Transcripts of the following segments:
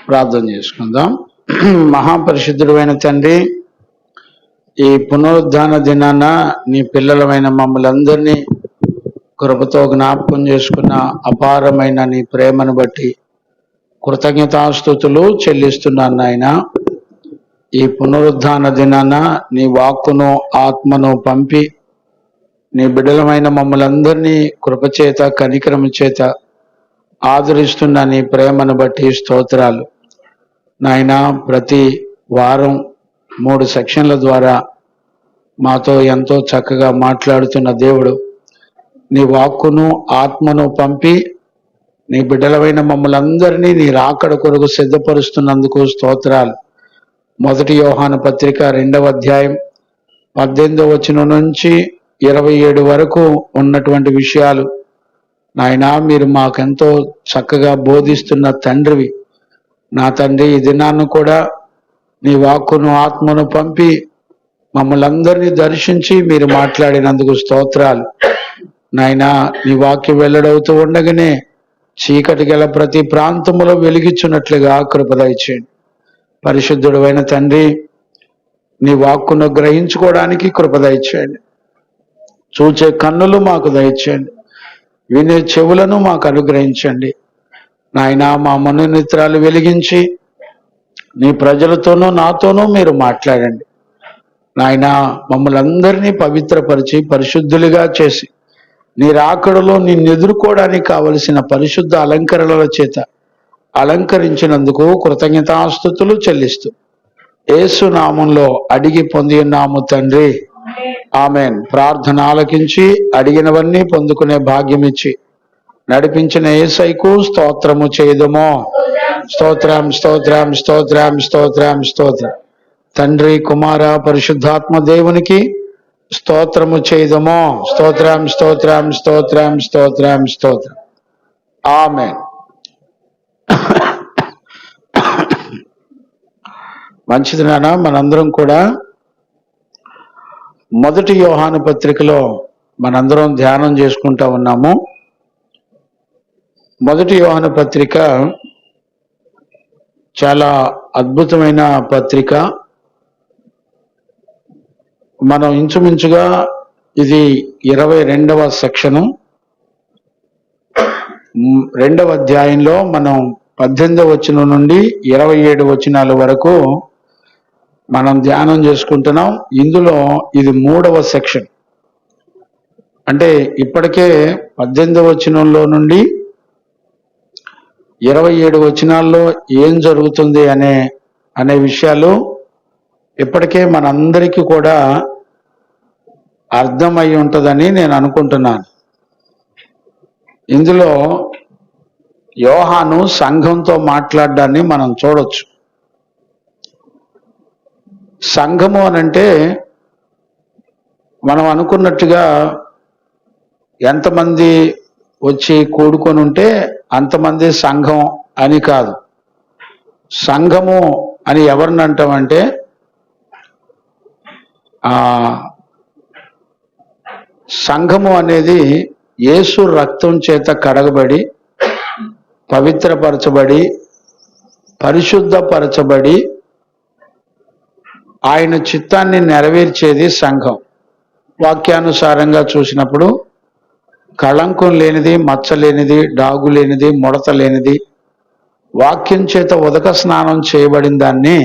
ప్రార్థన చేసుకుందాం. మహాపరిశుద్ధుడు అయిన తండ్రి, ఈ పునరుద్ధాన దినాన నీ పిల్లలమైన మమ్మల్ని అందరినీ కృపతో జ్ఞాపకం చేసుకున్న అపారమైన నీ ప్రేమను బట్టి కృతజ్ఞతాస్తుతులు చెల్లిస్తున్నాను నాయన. ఈ పునరుద్ధాన దినాన నీ వాక్కును ఆత్మను పంపి నీ బిడ్డలమైన మమ్మల్ని అందరినీ కృపచేత కనికరము చేత ఆదరిస్తున్న నీ ప్రేమను బట్టి స్తోత్రాలు నాయన. ప్రతి వారం 3 సెక్షన్ల ద్వారా మాతో ఎంతో చక్కగా మాట్లాడుతున్న దేవుడు, నీ వాక్కును ఆత్మను పంపి నీ బిడ్డలమైన మమ్మల్ని అందరినీ నీ రాకడ కొరకు సిద్ధపరుస్తున్నందుకు స్తోత్రాలు. 1 యోహాను పత్రిక 2వ అధ్యాయం 18వ వచనం నుంచి 27 వరకు ఉన్నటువంటి విషయాలు నాయనా మీరు మాకెంతో చక్కగా బోధిస్తున్న తండ్రివి. నా తండ్రి, ఈ దినాన్ని కూడా నీ వాక్కును ఆత్మను పంపి మమ్మల్ని అందరినీ దర్శించి మీరు మాట్లాడినందుకు స్తోత్రాలు నాయనా. నీ వాక్యం వెల్లడవుతూ ఉండగానే చీకటి గల ప్రతి ప్రాంతములో వెలిగించున్నట్లుగా కృప దయచేయండి. పరిశుద్ధుడు అయిన తండ్రి, నీ వాక్కును గ్రహించుకోవడానికి కృప దయచేయండి. చూచే కన్నులు మాకు దయచేయండి, వినే చెవులను మాకు అనుగ్రహించండి నాయనా. మా మనోనేత్రాలు వెలిగించి నీ ప్రజలతోనూ నాతోనూ మీరు మాట్లాడండి నాయనా. మమ్మల్ని అందరినీ పవిత్రపరిచి పరిశుద్ధులుగా చేసి నీ రాకడలో నిన్ను ఎదుర్కోవడానికి కావలసిన పరిశుద్ధ అలంకరణల చేత అలంకరించినందుకు కృతజ్ఞతాస్తుతులు చెల్లిస్తూ యేసు నామంలో అడిగి పొంది ఉన్నాము తండ్రి, ఆమెన్. ప్రార్థన ఆలకించి అడిగినవన్నీ పొందుకునే భాగ్యం ఇచ్చి నడిపించిన యేసయ్యకు స్తోత్రము చేయుదుము. స్తోత్రం స్తోత్రం స్తోత్రం స్తోత్రం స్తోత్రం. తండ్రి, కుమార, పరిశుద్ధాత్మ దేవునికి స్తోత్రము చేయుదుము. స్తోత్రం స్తోత్రం స్తోత్రం స్తోత్రం స్తోత్రం. ఆమేన్. మంచిది నాన్న. మనందరం కూడా 1 యోహాను పత్రికలో మనందరం ధ్యానం చేసుకుంటా ఉన్నాము. 1 యోహాను పత్రిక చాలా అద్భుతమైన పత్రిక. మనం ఇంచుమించుగా ఇది 22వ సెక్షను. 2వ అధ్యాయంలో మనం 18వ వచనం నుండి 27 వచనాల వరకు మనం ధ్యానం చేసుకుంటున్నాం. ఇందులో ఇది 3వ సెక్షన్. అంటే ఇప్పటికే 18వ వచనంలో నుండి 27 వచనాల్లో ఏం జరుగుతుంది అనే విషయాలు ఇప్పటికే మనందరికీ కూడా అర్థమై ఉంటుందని నేను అనుకుంటున్నాను. ఇందులో యోహాను సంఘంతో మాట్లాడడాన్ని మనం చూడొచ్చు. సంఘము అనంటే మనం అనుకున్నట్టుగా ఎంతమంది వచ్చి కూడుకొని ఉంటే అంతమంది సంఘం అని కాదు. సంఘము అని ఎవరిని అంటామంటే సంఘము అనేది యేసు రక్తం చేత కడగబడి పవిత్రపరచబడి పరిశుద్ధపరచబడి ఆయన చిత్తాన్ని నెరవేర్చేది సంఘం. వాక్యానుసారంగా చూసినప్పుడు కళంకం లేనిది, మచ్చ లేనిది, డాగు లేనిది, ముడత లేనిది, వాక్యం చేత ఉదక స్నానం చేయబడిన దాన్ని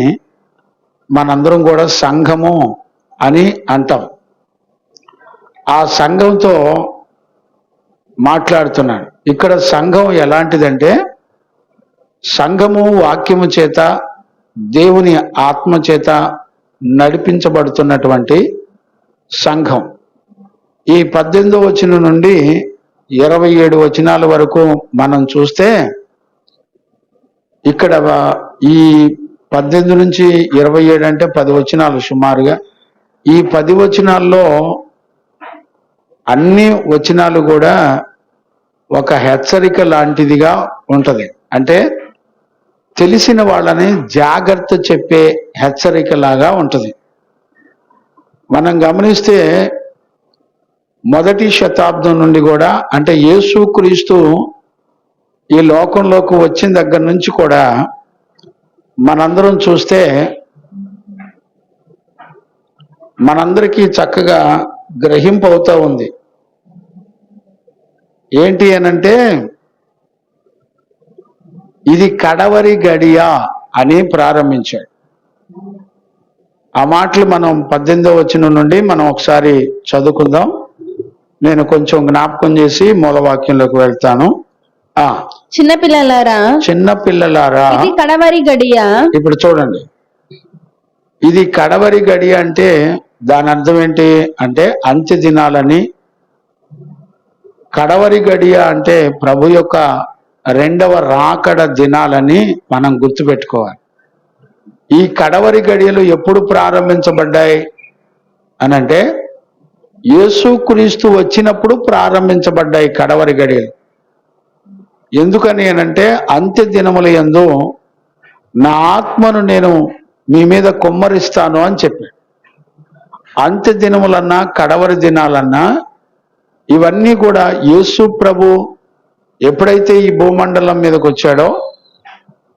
మనందరం కూడా సంఘము అని అంటాం. ఆ సంఘంతో మాట్లాడుతున్నాడు. ఇక్కడ సంఘం ఎలాంటిదంటే సంఘము వాక్యము చేత దేవుని ఆత్మ చేత నడిపించబడుతున్నటువంటి సంఘం. ఈ 18వ వచనం నుండి 27 వచనాల వరకు మనం చూస్తే ఇక్కడ ఈ 18 నుంచి 27 అంటే 10 వచనాలు సుమారుగా. ఈ 10 వచనాల్లో అన్ని వచనాలు కూడా ఒక హెచ్చరిక లాంటిదిగా ఉంటది. అంటే తెలిసిన వాళ్ళని జాగ్రత్త చెప్పే హెచ్చరిక లాగా ఉంటది. మనం గమనిస్తే 1వ శతాబ్దం నుండి కూడా, అంటే యేసుక్రీస్తు ఈ లోకంలోకి వచ్చిన దగ్గర నుంచి కూడా మనందరం చూస్తే మనందరికీ చక్కగా గ్రహింపు అవుతా ఉంది. ఏంటి అనంటే ఇది కడవరి గడియ అని ప్రారంభించాడు. ఆ మాటలు మనం 18వ వచనం నుండి మనం ఒకసారి చదువుకుందాం. నేను కొంచెం జ్ఞాపకం చేసి మూలవాక్యంలోకి వెళ్తాను. చిన్నపిల్లలారా ఇది కడవరి గడియ. ఇప్పుడు చూడండి, ఇది కడవరి గడియ అంటే దాని అర్థం ఏంటి అంటే అంత్య దినాలని. కడవరి గడియ అంటే ప్రభు యొక్క రెండవ రాకడ దినాలని మనం గుర్తుపెట్టుకోవాలి. ఈ కడవరి గడియలు ఎప్పుడు ప్రారంభించబడ్డాయి అనంటే యేసుక్రీస్తు వచ్చినప్పుడు ప్రారంభించబడ్డాయి కడవరి గడియలు. ఎందుకని అనంటే అంత్య దినముల యందు నా ఆత్మను నేను మీ మీద కుమ్మరిస్తాను అని చెప్పాడు. అంత్య దినములన్నా కడవరి దినాలన్నా ఇవన్నీ కూడా యేసు ప్రభు ఎప్పుడైతే ఈ భూమండలం మీదకి వచ్చాడో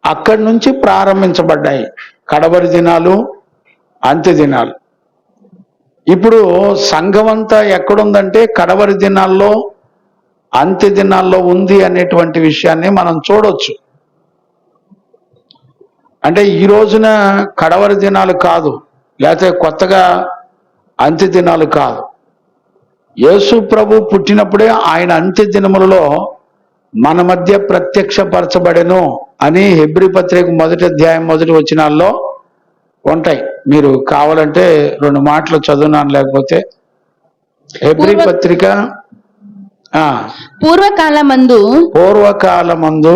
అక్కడి నుంచి ప్రారంభించబడ్డాయి కడవరి దినాలు, అంత్య దినాలు. ఇప్పుడు సంఘం అంతా ఎక్కడుందంటే కడవరి దినాల్లో, అంత్య దినాల్లో ఉంది అనేటువంటి విషయాన్ని మనం చూడొచ్చు. అంటే ఈ రోజున కడవరి దినాలు కాదు, లేకపోతే కొత్తగా అంత్య దినాలు కాదు. యేసు ప్రభు పుట్టినప్పుడే ఆయన అంత్య దినములలో మన మధ్య ప్రత్యక్షపరచబడెను అని హెబ్రీ పత్రిక 1వ అధ్యాయం 1వ వచనాల్లో ఉంటాయి. మీరు కావాలంటే 2 మాటలు చదువునాను, లేకపోతే హెబ్రీ పత్రిక పూర్వకాలమందు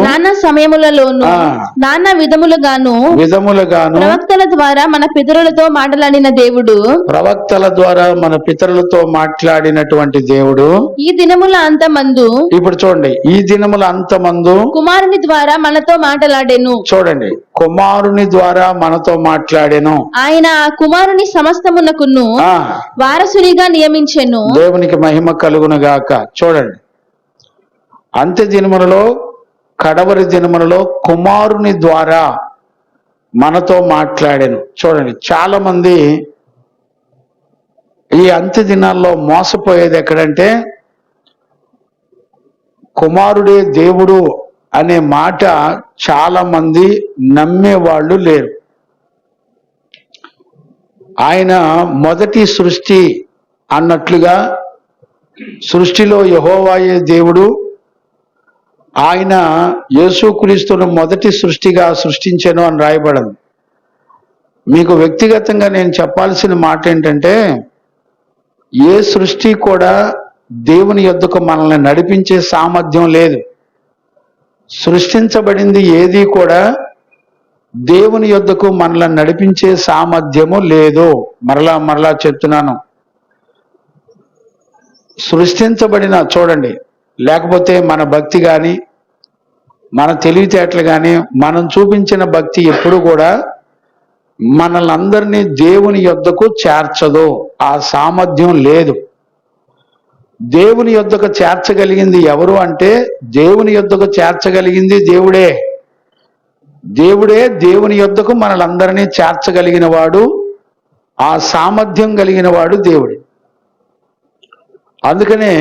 నానా సమయములలోను నానా విధములుగాను ప్రవక్తల ద్వారా మన పితరులతో మాట్లాడినటువంటి దేవుడు ఈ దినముల అంతమందు, ఇప్పుడు చూడండి, ఈ దినముల అంతమందు కుమారుని ద్వారా మనతో మాట్లాడెను. చూడండి, కుమారుని ద్వారా మనతో మాట్లాడెను. ఆయన కుమారుని సమస్తమునకును వారసునిగా నియమించెను. దేవునికి మహిమ కలుగును గాక. చూడండి, అంత్య దినములలో, కడవరి దినములలో కుమారుని ద్వారా మనతో మాట్లాడాను. చూడండి, చాలా మంది ఈ అంత్య దినాల్లో మోసపోయేది ఎక్కడంటే కుమారుడే దేవుడు అనే మాట చాలా మంది నమ్మేవాళ్ళు లేరు. ఆయన మొదటి సృష్టి అన్నట్లుగా సృష్టిలో యెహోవాయే దేవుడు, ఆయన యేసుక్రీస్తును మొదటి సృష్టిగా సృష్టించెను అని రాయబడింది. మీకు వ్యక్తిగతంగా నేను చెప్పాల్సిన మాట ఏంటంటే ఏ సృష్టి కూడా దేవుని యొద్దకు మనల్ని నడిపించే సామర్థ్యం లేదు. సృష్టించబడింది ఏది కూడా దేవుని యొద్దకు మనల్ని నడిపించే సామర్థ్యము లేదు. మరలా చెప్తున్నాను, సృష్టించబడిన, చూడండి, లేకపోతే మన భక్తి కానీ మన తెలివితేటలు కానీ మనం చూపించిన భక్తి ఎప్పుడు కూడా మనల్ని అందరినీ దేవుని యొద్దకు చేర్చదు. ఆ సామర్థ్యం లేదు. దేవుని యొద్దకు చేర్చగలిగింది ఎవరు అంటే దేవుని యొద్దకు చేర్చగలిగింది దేవుడే. దేవుని యొద్దకు మనలందరినీ చేర్చగలిగిన వాడు, ఆ సామర్థ్యం కలిగిన వాడు దేవుడు. అందుకనే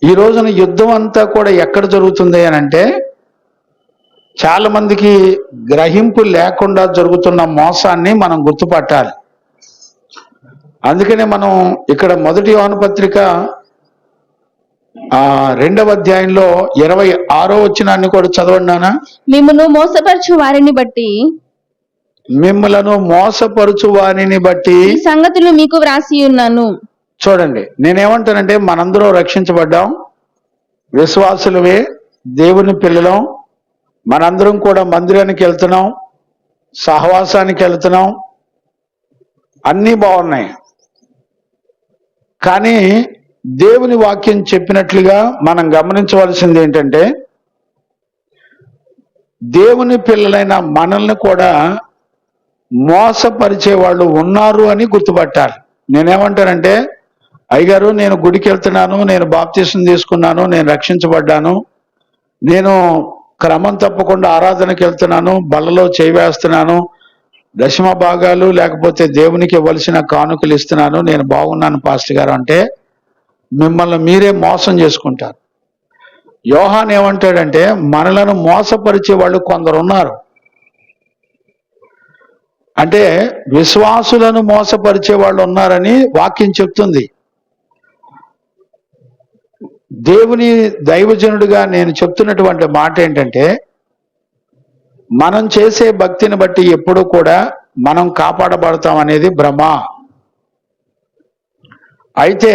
ఈ రోజున యుద్ధం అంతా కూడా ఎక్కడ జరుగుతుంది అని అంటే చాలా మందికి గ్రహింపు లేకుండా జరుగుతున్న మోసాన్ని మనం గుర్తుపట్టాలి. అందుకనే మనం ఇక్కడ 1 యోహాను పత్రిక 2వ అధ్యాయంలో 26వ వచనాన్ని కూడా చదవండి నాన్న. మిమ్మలను మోసపరుచు వారిని బట్టి ఈ సంగతులు మీకు వ్రాసి ఉన్నాను. చూడండి, నేనేమంటానంటే మనందరం రక్షించబడ్డాం, విశ్వాసులమే, దేవుని పిల్లలం, మనందరం కూడా మందిరానికి వెళ్తున్నాం, సహవాసానికి వెళ్తున్నాం, అన్నీ బాగున్నాయి. కానీ దేవుని వాక్యం చెప్పినట్లుగా మనం గమనించవలసింది ఏంటంటే దేవుని పిల్లలైన మనల్ని కూడా మోసపరిచే వాళ్ళు ఉన్నారు అని గుర్తుపట్టాలి. నేనేమంటానంటే, అయ్యగారు నేను గుడికి వెళ్తున్నాను, నేను బాప్తిసం తీసుకున్నాను, నేను రక్షించబడ్డాను, నేను క్రమం తప్పకుండా ఆరాధనకి వెళ్తున్నాను, బల్లలో చేవేస్తున్నాను, దశమ భాగాలు లేకపోతే దేవునికి ఇవ్వాల్సిన కానుకలు ఇస్తున్నాను, నేను బాగున్నాను పాస్టర్ గారు అంటే మిమ్మల్ని మీరే మోసం చేసుకుంటారు. యోహాన్ ఏమంటాడంటే మనలను మోసపరిచే వాళ్ళు కొందరు ఉన్నారు. అంటే విశ్వాసులను మోసపరిచే వాళ్ళు ఉన్నారని వాక్యం చెప్తుంది. దేవుని దైవజనుడిగా నేను చెప్తున్నటువంటి మాట ఏంటంటే మనం చేసే భక్తిని బట్టి ఎప్పుడూ కూడా మనం కాపాడబడతాం అనేది భ్రమ. అయితే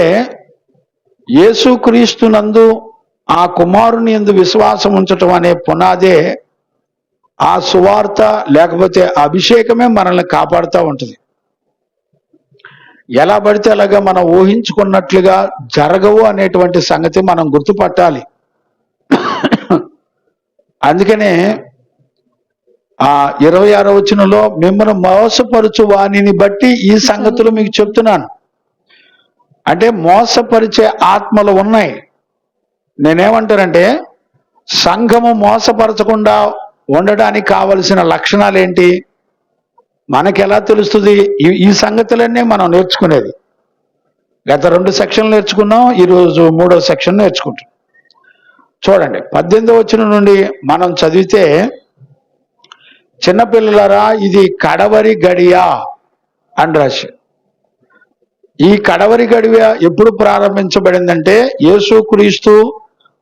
యేసుక్రీస్తునందు ఆ కుమారుని యందు విశ్వాసం ఉంచటం అనే పునాదే ఆ సువార్త లేకపోతే అభిషేకమే మనల్ని కాపాడుతూ ఉంటుంది. ఎలా పడితే అలాగా మనం ఊహించుకున్నట్లుగా జరగవు అనేటువంటి సంగతి మనం గుర్తుపట్టాలి. అందుకనే ఆ 26వ వచనంలో మిమ్మల్ని మోసపరచు వానిని బట్టి ఈ సంగతులు మీకు చెప్తున్నాను. అంటే మోసపరిచే ఆత్మలు ఉన్నాయి. నేనేమంటానంటే సంఘము మోసపరచకుండా ఉండడానికి కావలసిన లక్షణాలు ఏంటి మనకి ఎలా తెలుస్తుంది? ఈ సంగతులన్నీ మనం నేర్చుకునేది. గత 2 సెక్షన్లు నేర్చుకున్నాం, ఈరోజు 3వ సెక్షన్ నేర్చుకుంటాం. చూడండి 18వ వచనం నుండి మనం చదివితే, చిన్నపిల్లలారా ఇది కడవరి గడియ అని రాసి. ఈ కడవరి గడియ ఎప్పుడు ప్రారంభించబడిందంటే యేసుక్రీస్తు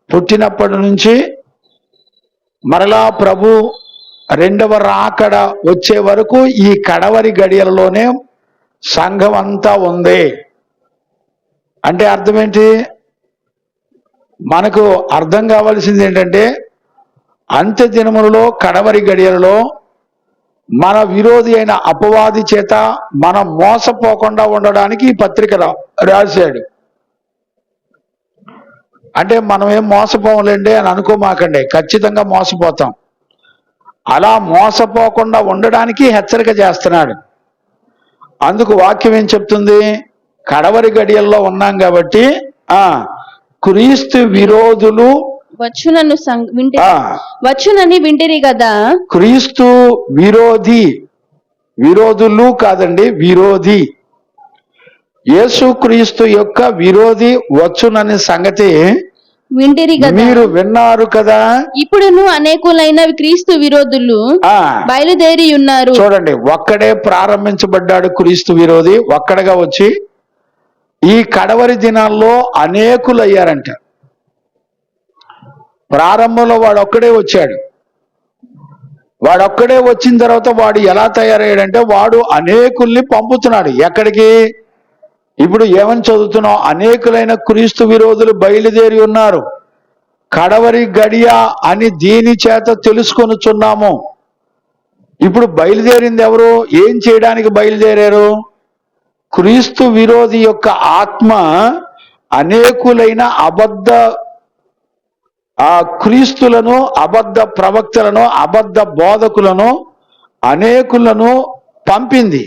పుట్టినప్పటి నుంచి మరలా ప్రభు రెండవ రాకడ వచ్చే వరకు ఈ కడవరి గడియలలోనే సంఘం అంతా ఉంది. అంటే అర్థం ఏంటి? మనకు అర్థం కావాల్సింది ఏంటంటే అంత్య దినములలో కడవరి గడియలలో మన విరోధి అయిన అపవాది చేత మనం మోసపోకుండా ఉండడానికి ఈ పత్రిక రాశాడు. అంటే మనం ఏం మోసపోలేండి అని అనుకోమాకండి, ఖచ్చితంగా మోసపోతాం. అలా మోసపోకుండా ఉండడానికి హెచ్చరిక చేస్తున్నాడు. అందుకు వాక్యం ఏం చెప్తుంది? కడవరి గడియల్లో ఉన్నాం కాబట్టి క్రీస్తు విరోధులు వచ్చునని వింటిరి కదా. క్రీస్తు విరోధులు కాదండి, విరోధి. యేసుక్రీస్తు యొక్క విరోధి వచ్చునని సంగతి వింటిరి కదా, మీరు విన్నారు కదా. ఇప్పుడును అనేకులైన క్రీస్తు విరోధులు బయలుదేరి ఉన్నారు. చూడండి, ఒక్కడే ప్రారంభించబడ్డాడు క్రీస్తు విరోధి, ఒక్కడగా వచ్చి ఈ కడవరి దినాల్లో అనేకులు అయ్యారంట. ప్రారంభంలో వాడొక్కడే వచ్చాడు. వాడొక్కడే వచ్చిన తర్వాత వాడు ఎలా తయారయ్యాడంటే వాడు అనేకుల్ని పంపుతున్నాడు. ఎక్కడికి? ఇప్పుడు ఏమని చదువుతున్నాం? అనేకులైన క్రీస్తు విరోధులు బయలుదేరి ఉన్నారు, కడవరి గడియ అని దీని చేత తెలుసుకొనుచున్నాము. ఇప్పుడు బయలుదేరింది ఎవరు? ఏం చేయడానికి బయలుదేరారు? క్రీస్తు విరోధి యొక్క ఆత్మ అనేకులైన అబద్ధ క్రీస్తులను, అబద్ధ ప్రవక్తలను, అబద్ధ బోధకులను అనేకులను పంపింది.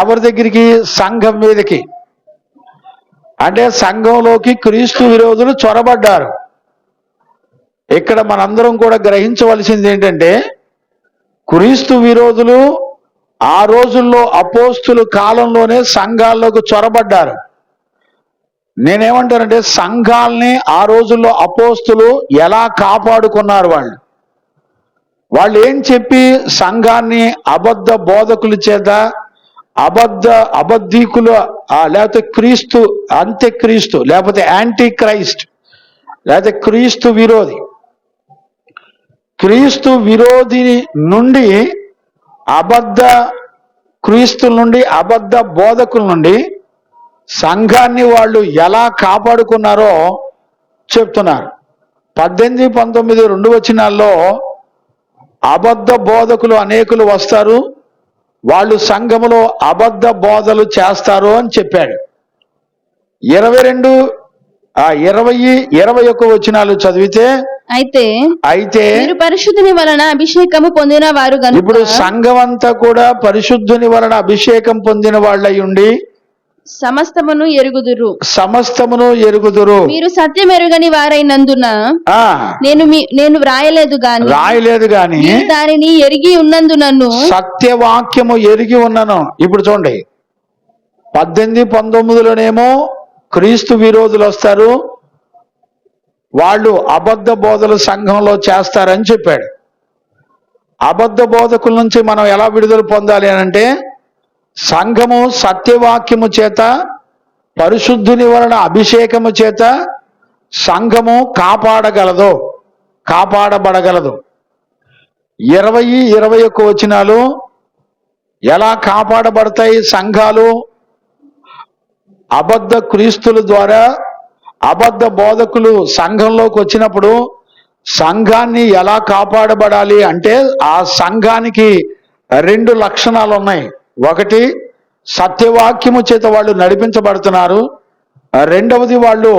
ఎవరి దగ్గరికి? సంఘం మీదకి. అంటే సంఘంలోకి క్రీస్తు విరోధులు చొరబడ్డారు. ఇక్కడ మనందరం కూడా గ్రహించవలసింది ఏంటంటే క్రీస్తు విరోధులు ఆ రోజుల్లో అపోస్తుల కాలంలోనే సంఘాల్లోకి చొరబడ్డారు. నేనేమంటానంటే సంఘాల్ని ఆ రోజుల్లో అపోస్తులు ఎలా కాపాడుకున్నారు? వాళ్ళు ఏం చెప్పి సంఘాన్ని అబద్ధ బోధకుల చేత, అబద్ధీకులు లేకపోతే క్రీస్తు అంత్యక్రీస్తు లేకపోతే యాంటీ క్రైస్ట్ లేకపోతే క్రీస్తు విరోధి నుండి, అబద్ధ క్రీస్తుల నుండి, అబద్ధ బోధకుల నుండి సంఘాన్ని వాళ్ళు ఎలా కాపాడుకున్నారో చెప్తున్నారు. 18, 19 2 వచనాల్లో అబద్ధ బోధకులు అనేకులు వస్తారు, వాళ్ళు సంఘములో అబద్ధ బోధలు చేస్తారు అని చెప్పాడు. 22, 20, 21 వచనాలు చదివితే అయితే మీరు పరిశుద్ధుని వలన అభిషేకము పొందిన వారు గనుక. ఇప్పుడు సంఘం అంతా కూడా పరిశుద్ధుని వలన అభిషేకం పొందిన వాళ్ళై ఉండి సమస్తమును ఎరుగుదురు. సమస్తమును ఎరుగుదురు. మీరు సత్యం ఎరుగని వారైనందున నేను వ్రాయలేదు గాని మీరు దానిని ఎరిగి ఉన్నందునను సత్యవాక్యము ఎరిగి ఉన్నను. ఇప్పుడు చూడండి 18, 19లోనేమో క్రీస్తు విరోధులు వస్తారు, వాళ్ళు అబద్ధ బోధలు సంఘంలో చేస్తారని చెప్పాడు. అబద్ధ బోధకుల నుంచి మనం ఎలా విడుదల పొందాలి అంటే, సంఘము సత్యవాక్యము చేత పరిశుద్ధుని వలన అభిషేకము చేత సంఘము కాపాడబడగలదు. 20, 21 వచనాలు ఎలా కాపాడబడతాయి సంఘాలు? అబద్ధ క్రీస్తుల ద్వారా అబద్ధ బోధకులు సంఘంలోకి వచ్చినప్పుడు సంఘాన్ని ఎలా కాపాడబడాలి అంటే, ఆ సంఘానికి 2 లక్షణాలు ఉన్నాయి. ఒకటి, సత్యవాక్యము చేత వాళ్ళు నడిపించబడుతున్నారు. రెండవది, వాళ్ళు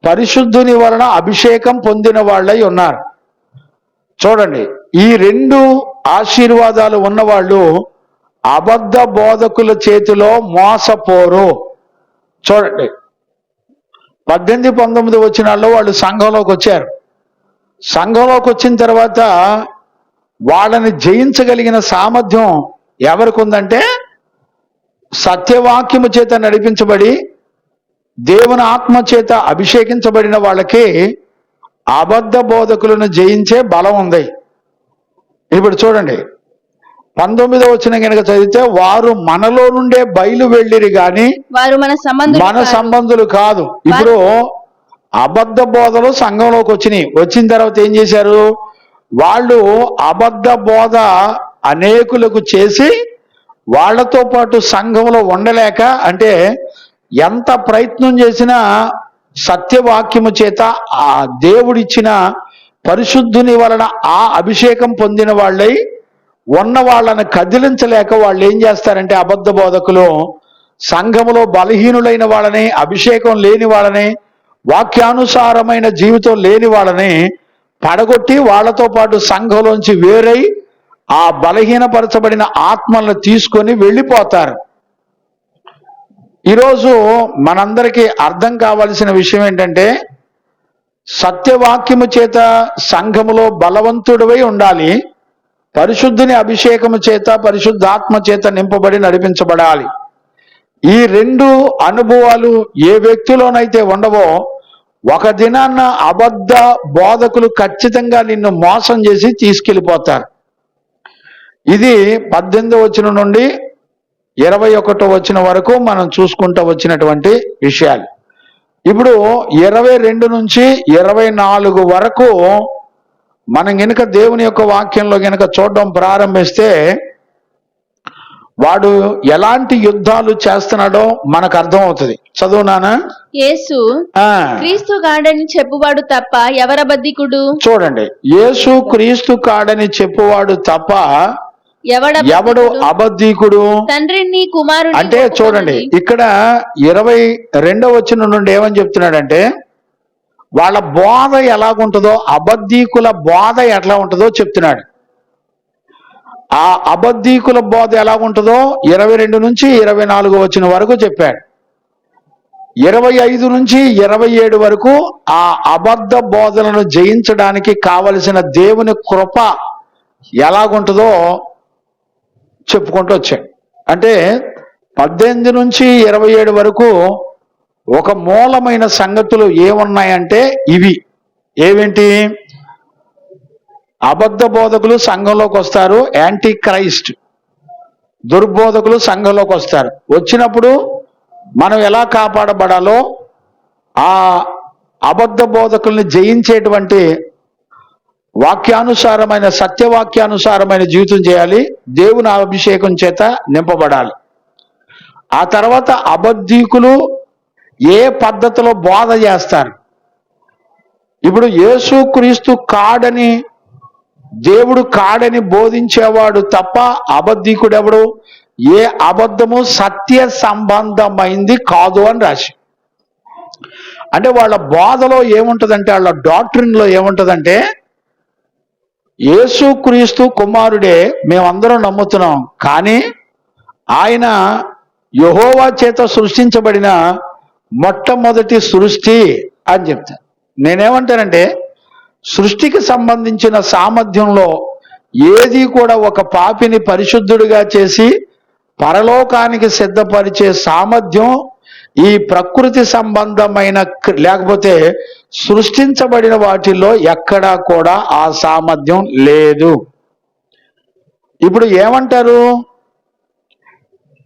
పరిశుద్ధుని వలన అభిషేకం పొందిన వాళ్ళై ఉన్నారు. చూడండి, ఈ 2 ఆశీర్వాదాలు ఉన్నవాళ్ళు అబద్ధ బోధకుల చేతిలో మోసపోరు. చూడండి 18, 19 వచనాల్లో వాళ్ళు సంఘంలోకి వచ్చారు. సంఘంలోకి వచ్చిన తర్వాత వాళ్ళని జయించగలిగిన సామర్థ్యం ఎవరికి ఉందంటే, సత్యవాక్యము చేత నడిపించబడి దేవుని ఆత్మ చేత అభిషేకించబడిన వాళ్ళకి అబద్ధ బోధకులను జయించే బలం ఉంది. ఇప్పుడు చూడండి 19వ వచనం కనుక చదివితే, వారు మనలో నుండే బయలు వెళ్ళిరి గాని వారు మన సంబంధులు కాదు. ఇప్పుడు అబద్ధ బోధలు సంఘంలోకి వచ్చిన తర్వాత ఏం చేశారు? వాళ్ళు అబద్ధ బోధ అనేకులకు చేసి వాళ్లతో పాటు సంఘంలో ఉండలేక, అంటే ఎంత ప్రయత్నం చేసినా సత్యవాక్యము చేత ఆ దేవుడిచ్చిన పరిశుద్ధుని వలన ఆ అభిషేకం పొందిన వాళ్ళై ఉన్న వాళ్ళని కదిలించలేక వాళ్ళు ఏం చేస్తారంటే, అబద్ధ బోధకులు సంఘములో బలహీనులైన వాళ్ళని, అభిషేకం లేని వాళ్ళని, వాక్యానుసారమైన జీవితం లేని వాళ్ళని పడగొట్టి వాళ్ళతో పాటు సంఘంలోంచి వేరై ఆ బలహీనపరచబడిన ఆత్మలను తీసుకొని వెళ్ళిపోతారు. ఈరోజు మనందరికీ అర్థం కావాల్సిన విషయం ఏంటంటే, సత్యవాక్యము చేత సంఘములో బలవంతుడివై ఉండాలి, పరిశుద్ధుని అభిషేకము చేత పరిశుద్ధాత్మ చేత నింపబడి నడిపించబడాలి. ఈ 2 అనుభవాలు ఏ వ్యక్తిలోనైతే ఉండవో, ఒక దినాన్న అబద్ధ బోధకులు ఖచ్చితంగా నిన్ను మోసం చేసి తీసుకెళ్ళిపోతారు. ఇది 18వ వచనం నుండి 21వ వచనం వరకు మనం చూసుకుంటూ వచ్చినటువంటి విషయాలు. ఇప్పుడు 22 నుంచి 24 వరకు మనం గనుక దేవుని యొక్క వాక్యంలో గనుక చూడడం ప్రారంభిస్తే, వాడు ఎలాంటి యుద్ధాలు చేస్తున్నాడో మనకు అర్థం అవుతుంది. చదువునానా? యేసు క్రీస్తు కాడని చెప్పువాడు తప్ప ఎవరబద్ధికుడు? చూడండి, యేసు క్రీస్తు కాడని చెప్పువాడు తప్ప ఎవడు అబద్ధికుడు? తండ్రిని కుమారుని. అంటే చూడండి, ఇక్కడ 22వ వచనం నుండి ఏమని చెప్తున్నాడంటే, వాళ్ళ బోధ ఎలాగుంటుందో, అబద్ధీకుల బోధ ఎట్లా ఉంటుందో చెప్తున్నాడు. ఆ అబద్ధీకుల బోధ ఎలాగుంటుందో 22 నుంచి 24 వచనం వరకు చెప్పాడు. 25 నుంచి 27 వరకు ఆ అబద్ధ బోధలను జయించడానికి కావలసిన దేవుని కృప ఎలాగుంటుందో చెప్పుకుంటూ వచ్చాడు. అంటే 18 నుంచి 27 వరకు ఒక మూలమైన సంగతులు ఏమున్నాయంటే ఇవి. ఏమిటి? అబద్ధ బోధకులు సంఘంలోకి వస్తారు, యాంటీ క్రైస్ట్ దుర్బోధకులు సంఘంలోకి వస్తారు. వచ్చినప్పుడు మనం ఎలా కాపాడబడాలో, ఆ అబద్ధ బోధకుల్ని జయించేటువంటి వాక్యానుసారమైన సత్యవాక్యానుసారమైన జీవితం చేయాలి, దేవుని అభిషేకం చేత నింపబడాలి. ఆ తర్వాత అబద్ధీకులు ఏ పద్ధతిలో బోధ చేస్తారు? ఇప్పుడు యేసు క్రీస్తు కాడని, దేవుడు కాడని బోధించేవాడు తప్ప అబద్ధీకుడు ఎవడు? ఏ అబద్ధము సత్య సంబంధమైంది కాదు అని రాసి. అంటే వాళ్ళ బోధలో ఏముంటదంటే, వాళ్ళ డాక్ట్రిన్లో ఏముంటదంటే, యేసు క్రీస్తు కుమారుడే మేమందరం నమ్ముతున్నాం, కానీ ఆయన యెహోవా చేత సృష్టించబడిన మొట్టమొదటి సృష్టి అని చెప్తాను. నేనేమంటానంటే సృష్టికి సంబంధించిన సామర్థ్యంలో ఏది కూడా ఒక పాపిని పరిశుద్ధుడిగా చేసి పరలోకానికి సిద్ధపరిచే సామర్థ్యం ఈ ప్రకృతి సంబంధమైన లేకపోతే సృష్టించబడిన వాటిల్లో ఎక్కడా కూడా ఆ సామర్థ్యం లేదు. ఇప్పుడు ఏమంటారు?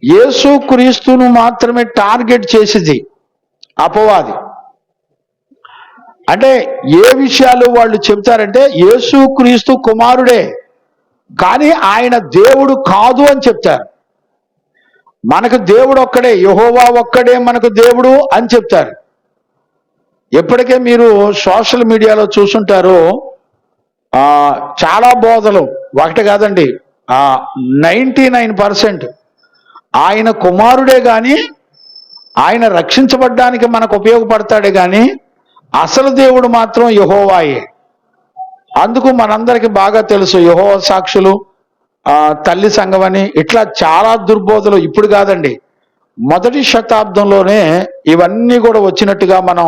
యేసుక్రీస్తును మాత్రమే టార్గెట్ చేసేది అపవాది. అంటే ఏ విషయాలు వాళ్ళు చెప్తారంటే యేసుక్రీస్తు కుమారుడే కానీ ఆయన దేవుడు కాదు అని చెప్తారు. మనకు దేవుడు ఒక్కడే, యెహోవా ఒక్కడే మనకు దేవుడు అని చెప్తారు. ఎప్పటికే మీరు సోషల్ మీడియాలో చూసుంటారు, చాలా బోధలు, ఒకటి కాదండి, 99% ఆయన కుమారుడే గాని ఆయన రక్షించబడ్డానికి మనకు ఉపయోగపడతాడే గాని అసలు దేవుడు మాత్రం యెహోవాయే. అందుకు మనందరికి బాగా తెలుసు యెహోవా సాక్షులు, తల్లి సంఘం అని, ఇట్లా చాలా దుర్బోధలు. ఇప్పుడు కాదండి, మొదటి శతాబ్దంలోనే ఇవన్నీ కూడా వచ్చినట్టుగా మనం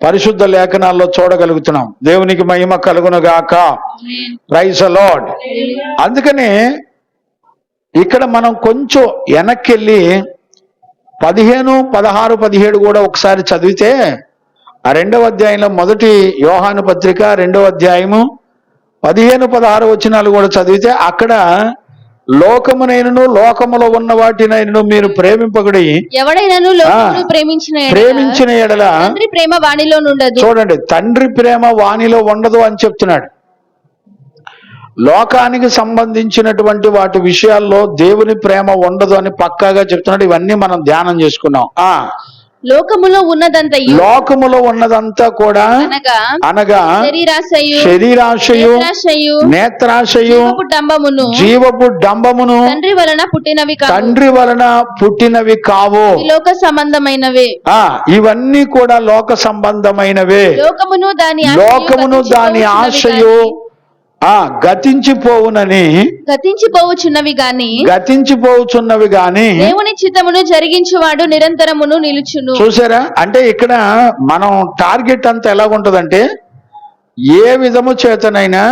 పరిశుద్ధ లేఖనాల్లో చూడగలుగుతున్నాం. దేవునికి మహిమ కలుగునుగాక. Praise the Lord. అందుకనే ఇక్కడ మనం కొంచెం వెనక్కి వెళ్ళి 15, 16, 17 కూడా ఒకసారి చదివితే ఆ 2వ అధ్యాయంలో మొదటి యోహాను పత్రిక 2వ అధ్యాయము 15, 16 వచనాలు కూడా చదివితే అక్కడ లోకమునైనను లోకములో ఉన్న వాటినైనను మీరు ప్రేమింపకుడి, ఎవడైనను లోకమును ప్రేమించిన ఎడల తండ్రి ప్రేమ వానిలో ఉండదు. చూడండి, తండ్రి ప్రేమ వానిలో ఉండదు అని చెప్తున్నాడు. లోకానికి సంబంధించినటువంటి వాటి విషయాల్లో దేవుని ప్రేమ ఉండదు అని పక్కాగా చెప్తున్నాడు. ఇవన్నీ మనం ధ్యానం చేసుకున్నాం. లోకములో ఉన్నదంతా కూడా అనగా శరీరాశయు, నేత్రాశయు, జీవపు డంబమును తండ్రి వలన పుట్టినవి కావు, లోక సంబంధమైనవే. ఇవన్నీ కూడా లోక సంబంధమైనవే. లోకమును దాని ఆశయు గతించిపోవుచున్నవి గాని దేవుని చిత్తమును జరిగించువాడు నిరంతరమును నిలుచును. చూసారా? అంటే ఇక్కడ మనం టార్గెట్ అంతా ఎలాగుంటదంటే ఏ విధము చేతనైనా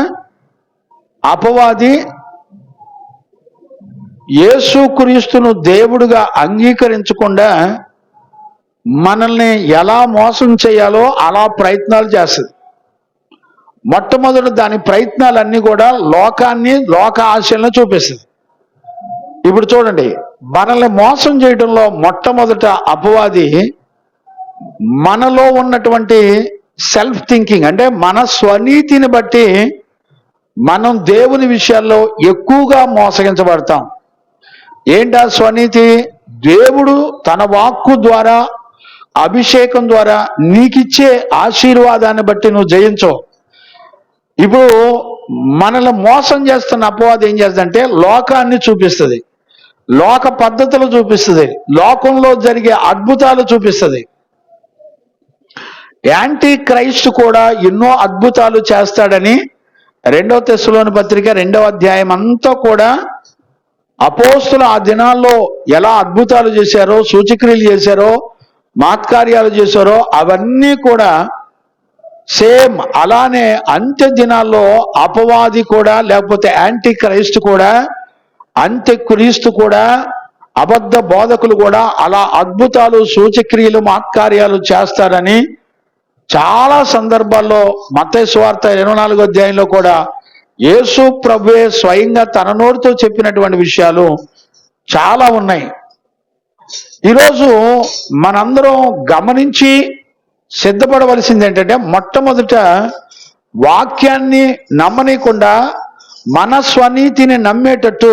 అపవాది యేసుక్రీస్తును దేవుడుగా అంగీకరించకుండా మనల్ని ఎలా మోసం చేయాలో అలా ప్రయత్నాలు చేస్తుంది. మొట్టమొదటి దాని ప్రయత్నాలన్నీ కూడా లోకాన్ని, లోక ఆశలను చూపిస్తుంది. ఇప్పుడు చూడండి, మనల్ని మోసం చేయడంలో మొట్టమొదట అపవాది మనలో ఉన్నటువంటి సెల్ఫ్ థింకింగ్, అంటే మన స్వనీతిని బట్టి మనం దేవుని విషయాల్లో ఎక్కువగా మోసగించబడతాం. ఏంటా స్వనీతి? దేవుడు తన వాక్కు ద్వారా, అభిషేకం ద్వారా నీకిచ్చే ఆశీర్వాదాన్ని బట్టి నువ్వు జయించవు. ఇప్పుడు మనల్ని మోసం చేస్తున్న అపవాది ఏం చేస్తుందంటే లోకాన్ని చూపిస్తుంది, లోక పద్ధతులు చూపిస్తుంది, లోకంలో జరిగే అద్భుతాలు చూపిస్తుంది. యాంటీ క్రైస్ట్ కూడా ఎన్నో అద్భుతాలు చేస్తాడని 2వ తెస్సలోని పత్రిక 2వ అధ్యాయం అంతా కూడా అపోస్తులు ఆ దినాల్లో ఎలా అద్భుతాలు చేశారో, సూచక్రియలు చేశారో, మహత్కార్యాలు చేశారో అవన్నీ కూడా సేమ్ అలానే అంత్య దినాల్లో అపవాది కూడా, లేకపోతే యాంటీ క్రైస్ట్ కూడా, అంత్యక్రీస్తు కూడా, అబద్ధ బోధకులు కూడా అలా అద్భుతాలు, సూచక్రియలు, మహత్కార్యాలు చేస్తారని చాలా సందర్భాల్లో మత్తయి సువార్త 24వ అధ్యాయంలో కూడా యేసు ప్రభువే స్వయంగా తన నోటితో చెప్పినటువంటి విషయాలు చాలా ఉన్నాయి. ఈరోజు మనందరం గమనించి సిద్ధపడవలసింది ఏంటంటే మొట్టమొదట వాక్యాన్ని నమ్మనీయకుండా మన స్వనీతిని నమ్మేటట్టు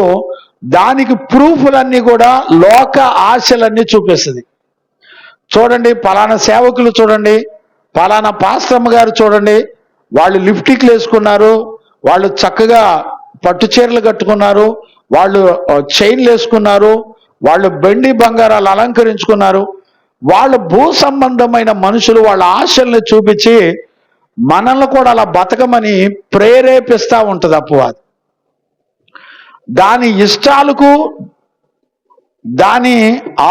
దానికి ప్రూఫ్లన్నీ కూడా లోక ఆశలన్నీ చూపిస్తుంది. చూడండి, పలానా సేవకులు చూడండి, పలానా పాస్టమ్మ గారు చూడండి, వాళ్ళు లిప్టిక్లు వేసుకున్నారు, వాళ్ళు చక్కగా పట్టు చీరలు కట్టుకున్నారు, వాళ్ళు చైన్లు వేసుకున్నారు, వాళ్ళు వెండి బంగారాలు అలంకరించుకున్నారు. వాళ్ళ భూ సంబంధమైన మనుషులు వాళ్ళ ఆశల్ని చూపించి మనల్ని కూడా అలా బతకమని ప్రేరేపిస్తూ ఉంటుంది అపవాది. దాని ఇష్టాలకు దాని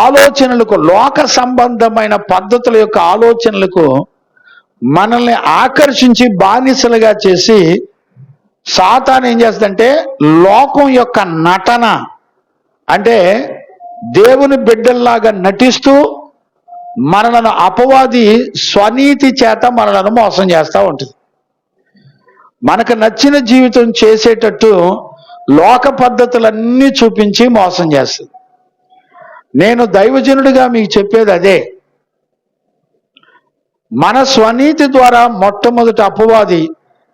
ఆలోచనలకు, లోక సంబంధమైన పద్ధతుల యొక్క ఆలోచనలకు మనల్ని ఆకర్షించి బానిసలుగా చేసి సాతాను ఏం చేస్తుందంటే లోకం యొక్క నటన, అంటే దేవుని బిడ్డల్లాగా నటిస్తూ మనలను అపవాది స్వనీతి చేత మనలను మోసం చేస్తూ ఉంటుంది. మనకు నచ్చిన జీవితం చేసేటట్టు లోక పద్ధతులన్నీ చూపించి మోసం చేస్తుంది. నేను దైవజనుడిగా మీకు చెప్పేది అదే. మన స్వనీతి ద్వారా మొట్టమొదటి అపవాది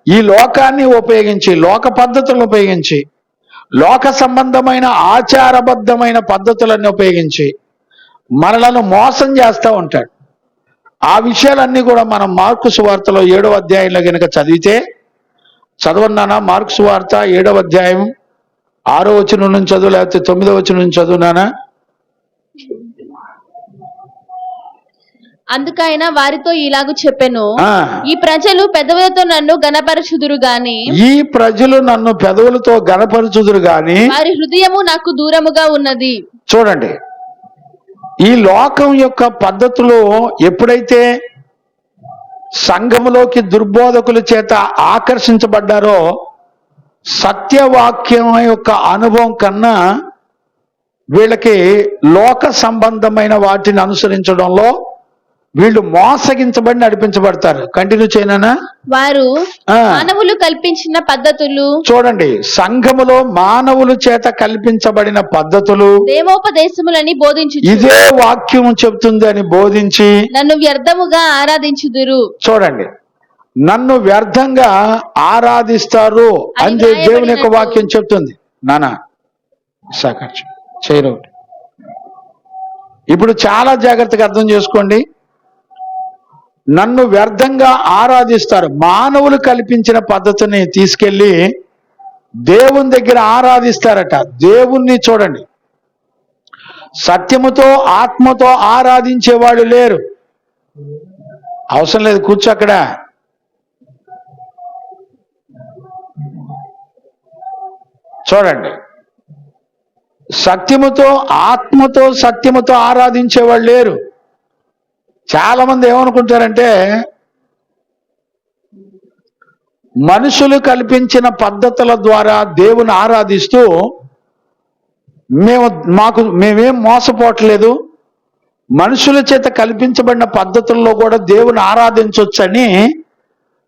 ఈ లోకాన్ని ఉపయోగించి, లోక పద్ధతులను ఉపయోగించి, లోక సంబంధమైన ఆచారబద్ధమైన పద్ధతులన్నీ ఉపయోగించి మనలను మోసం చేస్తూ ఉంటాడు. ఆ విషయాలన్నీ కూడా మనం మార్కు సువార్తలో 7వ అధ్యాయంలో కనుక చదివితే, చదవన్నానా? మార్కు సువార్త 7వ అధ్యాయం 6వ వచనం నుంచి చదువు, లేకపోతే 9వ వచనం నుంచి చదువునానా? అందుకైన వారితో ఇలాగూ చెప్పెను, ఈ ప్రజలు పెదవులతో నన్ను గణపరచుదురు గాని, ఈ ప్రజలు నన్ను పెదవులతో గణపరచుదురు గాని వారి హృదయము నాకు దూరముగా ఉన్నది. చూడండి, ఈ లోకం యొక్క పద్ధతులు ఎప్పుడైతే సంఘములోకి దుర్బోధకుల చేత ఆకర్షించబడ్డారో, సత్యవాక్యం యొక్క అనుభవం కన్నా వీళ్ళకి లోక సంబంధమైన వాటిని అనుసరించడంలో వీళ్ళు మోసగించబడి నడిపించబడతారు. కంటిన్యూ చేయనా? వారు మానవులు కల్పించిన పద్ధతులు, చూడండి, సంఘములో మానవుల చేత కల్పించబడిన పద్ధతులు, దేవోపదేశములని బోధించు, ఇదే వాక్యం చెప్తుంది అని బోధించి నన్ను వ్యర్థముగా ఆరాధించుదురు. చూడండి, నన్ను వ్యర్థంగా ఆరాధిస్తారు అని దేవుని యొక్క వాక్యం చెప్తుంది. నానా సాకర్చు చేయరు. ఇప్పుడు చాలా జాగ్రత్తగా అర్థం చేసుకోండి. నన్ను వ్యర్థంగా ఆరాధిస్తారు, మానవులు కల్పించిన పద్ధతిని తీసుకెళ్లి దేవుని దగ్గర ఆరాధిస్తారట. దేవుణ్ణి చూడండి, సత్యముతో ఆత్మతో ఆరాధించేవాళ్ళు లేరు. అవసరం లేదు, కూర్చో అక్కడ. చూడండి, సత్యముతో ఆత్మతో సత్యముతో ఆరాధించేవాళ్ళు లేరు. చాలా మంది ఏమనుకుంటారంటే మనుషులు కల్పించిన పద్ధతుల ద్వారా దేవుని ఆరాధిస్తూ మేమేం మోసపోవట్లేదు, మనుషుల చేత కల్పించబడిన పద్ధతుల్లో కూడా దేవుని ఆరాధించవచ్చని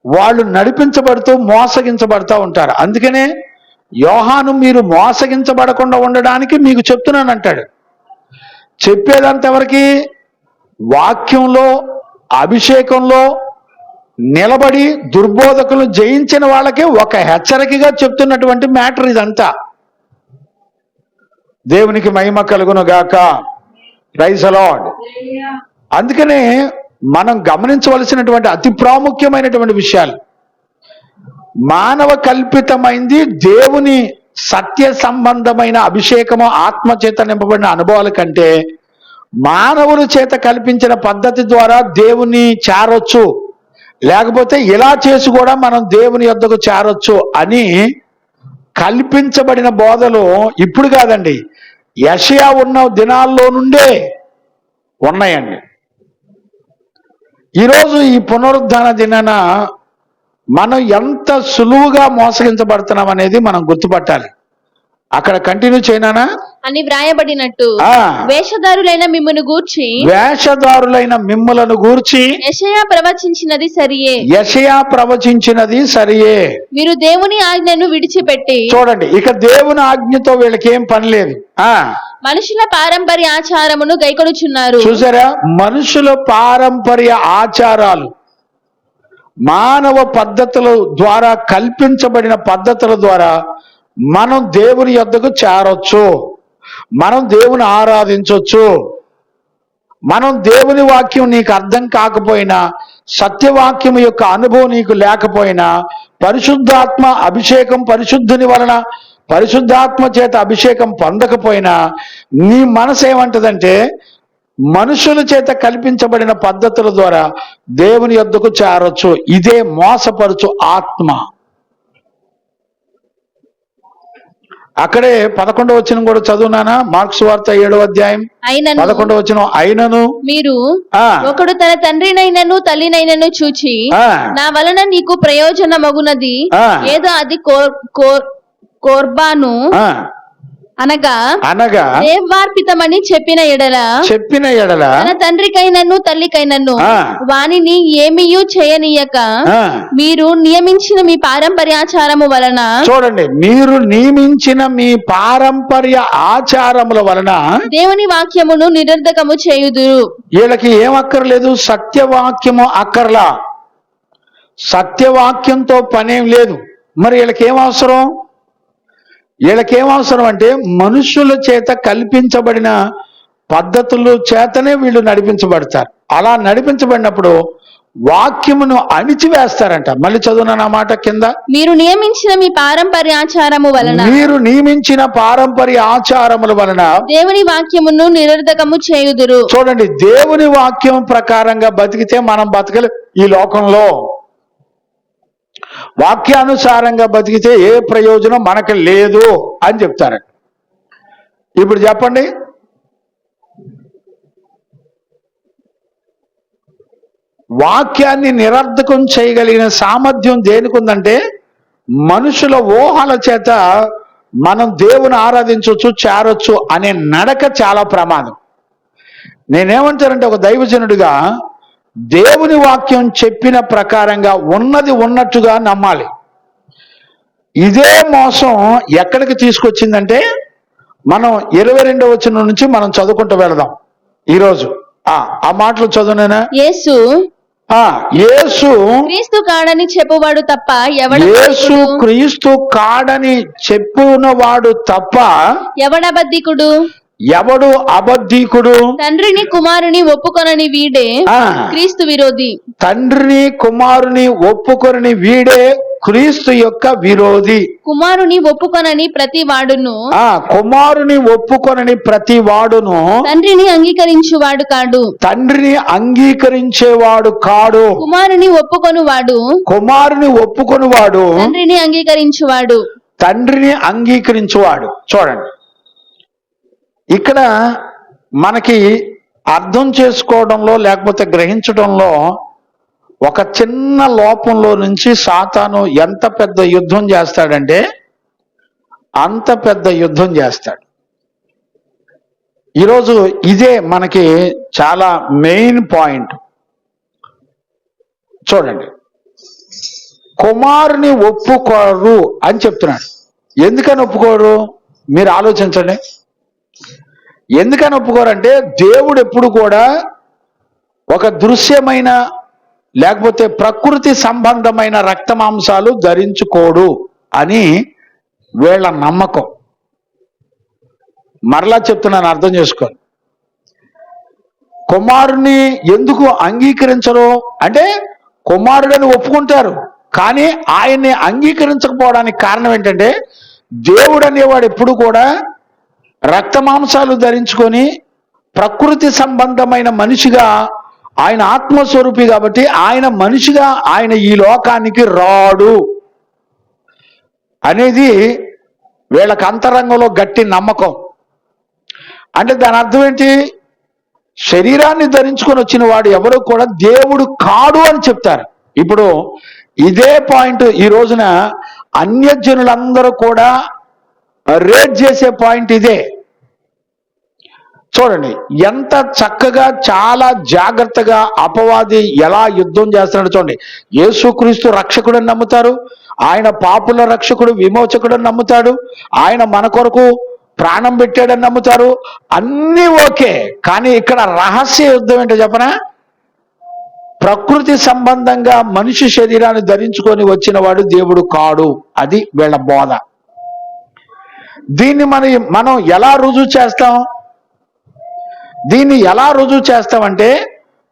వాళ్ళు నడిపించబడుతూ మోసగించబడతా ఉంటారు. అందుకనే యోహాను మీరు మోసగించబడకుండా ఉండడానికి మీకు చెప్తున్నానంటాడు. చెప్పేదంతవరకు వాక్యంలో అభిషేకంలో నిలబడి దుర్బోధకులు జయించిన వాళ్ళకి ఒక హెచ్చరికగా చెప్తున్నటువంటి మ్యాటర్ ఇదంతా. దేవునికి మహిమ కలుగును గాక. Praise the Lord. అందుకనే మనం గమనించవలసినటువంటి అతి ప్రాముఖ్యమైనటువంటి విషయాలు, మానవ కల్పితమైంది దేవుని సత్య సంబంధమైన అభిషేకము ఆత్మచేత నింపబడిన అనుభవాల కంటే మానవుల చేత కల్పించిన పద్ధతి ద్వారా దేవుని చేరొచ్చు, లేకపోతే ఇలా చేసి కూడా మనం దేవుని యొద్దకు చేరొచ్చు అని కల్పించబడిన బోధలు ఇప్పుడు కాదండి, యెషయా ఉన్న దినాల్లో నుండే ఉన్నాయండి. ఈరోజు ఈ పునరుద్ధాన దినాన మనం ఎంత సులువుగా మోసగించబడుతున్నాం అనేది మనం గుర్తుపట్టాలి. అక్కడ కంటిన్యూ చేయనా? అని వ్రాయబడినట్టు వేషధారులైన మిమ్ములను గూర్చి యెషయా ప్రవచించినది సరియే. యెషయా ప్రవచించినది సరియే. మీరు దేవుని ఆజ్ఞను విడిచిపెట్టి, చూడండి, ఇక దేవుని ఆజ్ఞతో వీళ్ళకి ఏం పని లేదు. మనుషుల పారంపర్య ఆచారమును గైకొనుచున్నారు. చూసారా? మనుషుల పారంపర్య ఆచారాలు, మానవ పద్ధతుల ద్వారా కల్పించబడిన పద్ధతుల ద్వారా మనం దేవుని యొద్దకు చేరొచ్చు, మనం దేవుని ఆరాధించవచ్చు. మనం దేవుని వాక్యం నీకు అర్థం కాకపోయినా, సత్యవాక్యం యొక్క అనుభవం నీకు లేకపోయినా, పరిశుద్ధాత్మ అభిషేకం పరిశుద్ధుని వలన పరిశుద్ధాత్మ చేత అభిషేకం పొందకపోయినా నీ మనసు ఏమంటదంటే మనుషుల చేత కల్పించబడిన పద్ధతుల ద్వారా దేవుని యొద్దకు చేరొచ్చు. ఇదే మోసపరుచు ఆత్మ. అక్కడే 11వ వచనం కూడా చదువునానా, మార్క్స్ వార్త 7వ అధ్యాయం 11వ వచనం. అయినను మీరు ఒకడు తన తండ్రినైనను తల్లినైనను చూచి నా వలన నీకు ప్రయోజనమగునది ఏదో అది కోర్బాను అనగా దేవార్పితమని చెప్పిన ఎడల తన తండ్రికైనను తల్లికైనను వానిని ఏమీయూ చేయనీయక మీరు నియమించిన మీ పారంపర్యాచారము వలన, చూడండి, మీరు నియమించిన మీ పారంపర్య ఆచారముల వలన దేవుని వాక్యమును నిరర్ధకము చేయుదురు. వీళ్ళకి ఏం అక్కర్లేదు, సత్యవాక్యము అక్కర్లా, సత్యవాక్యంతో పనేం లేదు. మరి వీళ్ళకేం అవసరం? వీళ్ళకేం అవసరం అంటే మనుషుల చేత కల్పించబడిన పద్ధతుల చేతనే వీళ్ళు నడిపించబడతారు. అలా నడిపించబడినప్పుడు వాక్యమును అణిచివేస్తారంట. మళ్ళీ చదువున ఆ మాట కింద, మీరు నియమించిన మీ పారంపర్యాచారము వలన, మీరు నియమించిన పారంపర్య ఆచారముల వలన దేవుని వాక్యమును నిరర్ధకము చేయుదురు. చూడండి, దేవుని వాక్యం ప్రకారంగా బతికితే మనం బతకలే ఈ లోకంలో. వాక్యానుసారంగా బతికితే ఏ ప్రయోజనం మనకు లేదు అని చెప్తారు. ఇప్పుడు చెప్పండి, వాక్యాన్ని నిరర్ధకం చేయగలిగిన సామర్థ్యం దేనికి ఉందంటే, మనుషుల ఊహల చేత మనం దేవుని ఆరాధించవచ్చు, చేరొచ్చు అనే నడక చాలా ప్రమాదం. నేనేమంటానంటే, ఒక దైవజనుడిగా దేవుని వాక్యం చెప్పిన ప్రకారంగా ఉన్నది ఉన్నట్టుగా నమ్మాలి. ఇదే మోసం ఎక్కడికి తీసుకొచ్చిందంటే, మనం 22వ వచనం నుంచి మనం చదువుకుంటూ వెళదాం ఈరోజు. ఆ మాటలు చదువునేనా. యేసు క్రీస్తు కాడని చెప్పువాడు తప్ప యేసు క్రీస్తు కాడని చెప్పునవాడు తప్ప ఎవడబద్ధికుడు, ఎవడు అబద్ధీకుడు? తండ్రిని కుమారుని ఒప్పుకొనని వీడే క్రీస్తు విరోధి. తండ్రిని కుమారుని ఒప్పుకొనని వీడే క్రీస్తు యొక్క విరోధి. కుమారుని ఒప్పుకొనని ప్రతి వాడును, కుమారుని ఒప్పుకొనని ప్రతి వాడును తండ్రిని అంగీకరించువాడు కాడు. తండ్రిని అంగీకరించేవాడు కాడు. కుమారుని ఒప్పుకొనువాడు తండ్రిని అంగీకరించువాడు. చూడండి, ఇక్కడ మనకి అర్థం చేసుకోవడంలో లేకపోతే గ్రహించడంలో ఒక చిన్న లోపంలో నుంచి సాతాను ఎంత పెద్ద యుద్ధం చేస్తాడంటే అంత పెద్ద యుద్ధం చేస్తాడు. ఈరోజు ఇదే మనకి చాలా మెయిన్ పాయింట్. చూడండి, కుమారుని ఒప్పుకోరు అని చెప్తున్నాడు. ఎందుకని ఒప్పుకోరు మీరు ఆలోచించండి. ఎందుకని ఒప్పుకోరంటే, దేవుడు ఎప్పుడు కూడా ఒక దృశ్యమైన లేకపోతే ప్రకృతి సంబంధమైన రక్త మాంసాలు ధరించుకోడు అని వీళ్ళ నమ్మకం. మరలా చెప్తున్నాను, అర్థం చేసుకోండి. కుమారుని ఎందుకు అంగీకరించరు అంటే, కుమారుడని ఒప్పుకుంటారు కానీ ఆయన్ని అంగీకరించకపోవడానికి కారణం ఏంటంటే, దేవుడు అనేవాడు ఎప్పుడు కూడా రక్త మాంసాలు ధరించుకొని ప్రకృతి సంబంధమైన మనిషిగా, ఆయన ఆత్మస్వరూపి కాబట్టి ఆయన మనిషిగా ఆయన ఈ లోకానికి రాడు అనేది వీళ్ళకి అంతరంగంలో గట్టి నమ్మకం. అంటే దాని అర్థం ఏంటి? శరీరాన్ని ధరించుకొని వచ్చిన వాడు ఎవరు కూడా దేవుడు కాడు అని చెప్తారు. ఇప్పుడు ఇదే పాయింట్ ఈ రోజున అన్యజనులందరూ కూడా రేట్ చేసే పాయింట్ ఇదే. చూడండి, ఎంత చక్కగా చాలా జాగ్రత్తగా అపవాది ఎలా యుద్ధం చేస్తున్నాడు చూడండి. యేసుక్రీస్తు రక్షకుడని నమ్ముతారు, ఆయన పాపుల రక్షకుడు విమోచకుడని నమ్ముతాడు, ఆయన మన కొరకు ప్రాణం పెట్టాడని నమ్ముతారు. అన్నీ ఓకే, కానీ ఇక్కడ రహస్య యుద్ధం ఏంటో చెప్పనా? ప్రకృతి సంబంధంగా మనిషి శరీరాన్ని ధరించుకొని వచ్చిన వాడు దేవుడు కాడు. అది వీళ్ళ బోధ. దీన్ని మనం ఎలా రుజువు చేస్తాం? దీన్ని ఎలా రుజువు చేస్తామంటే,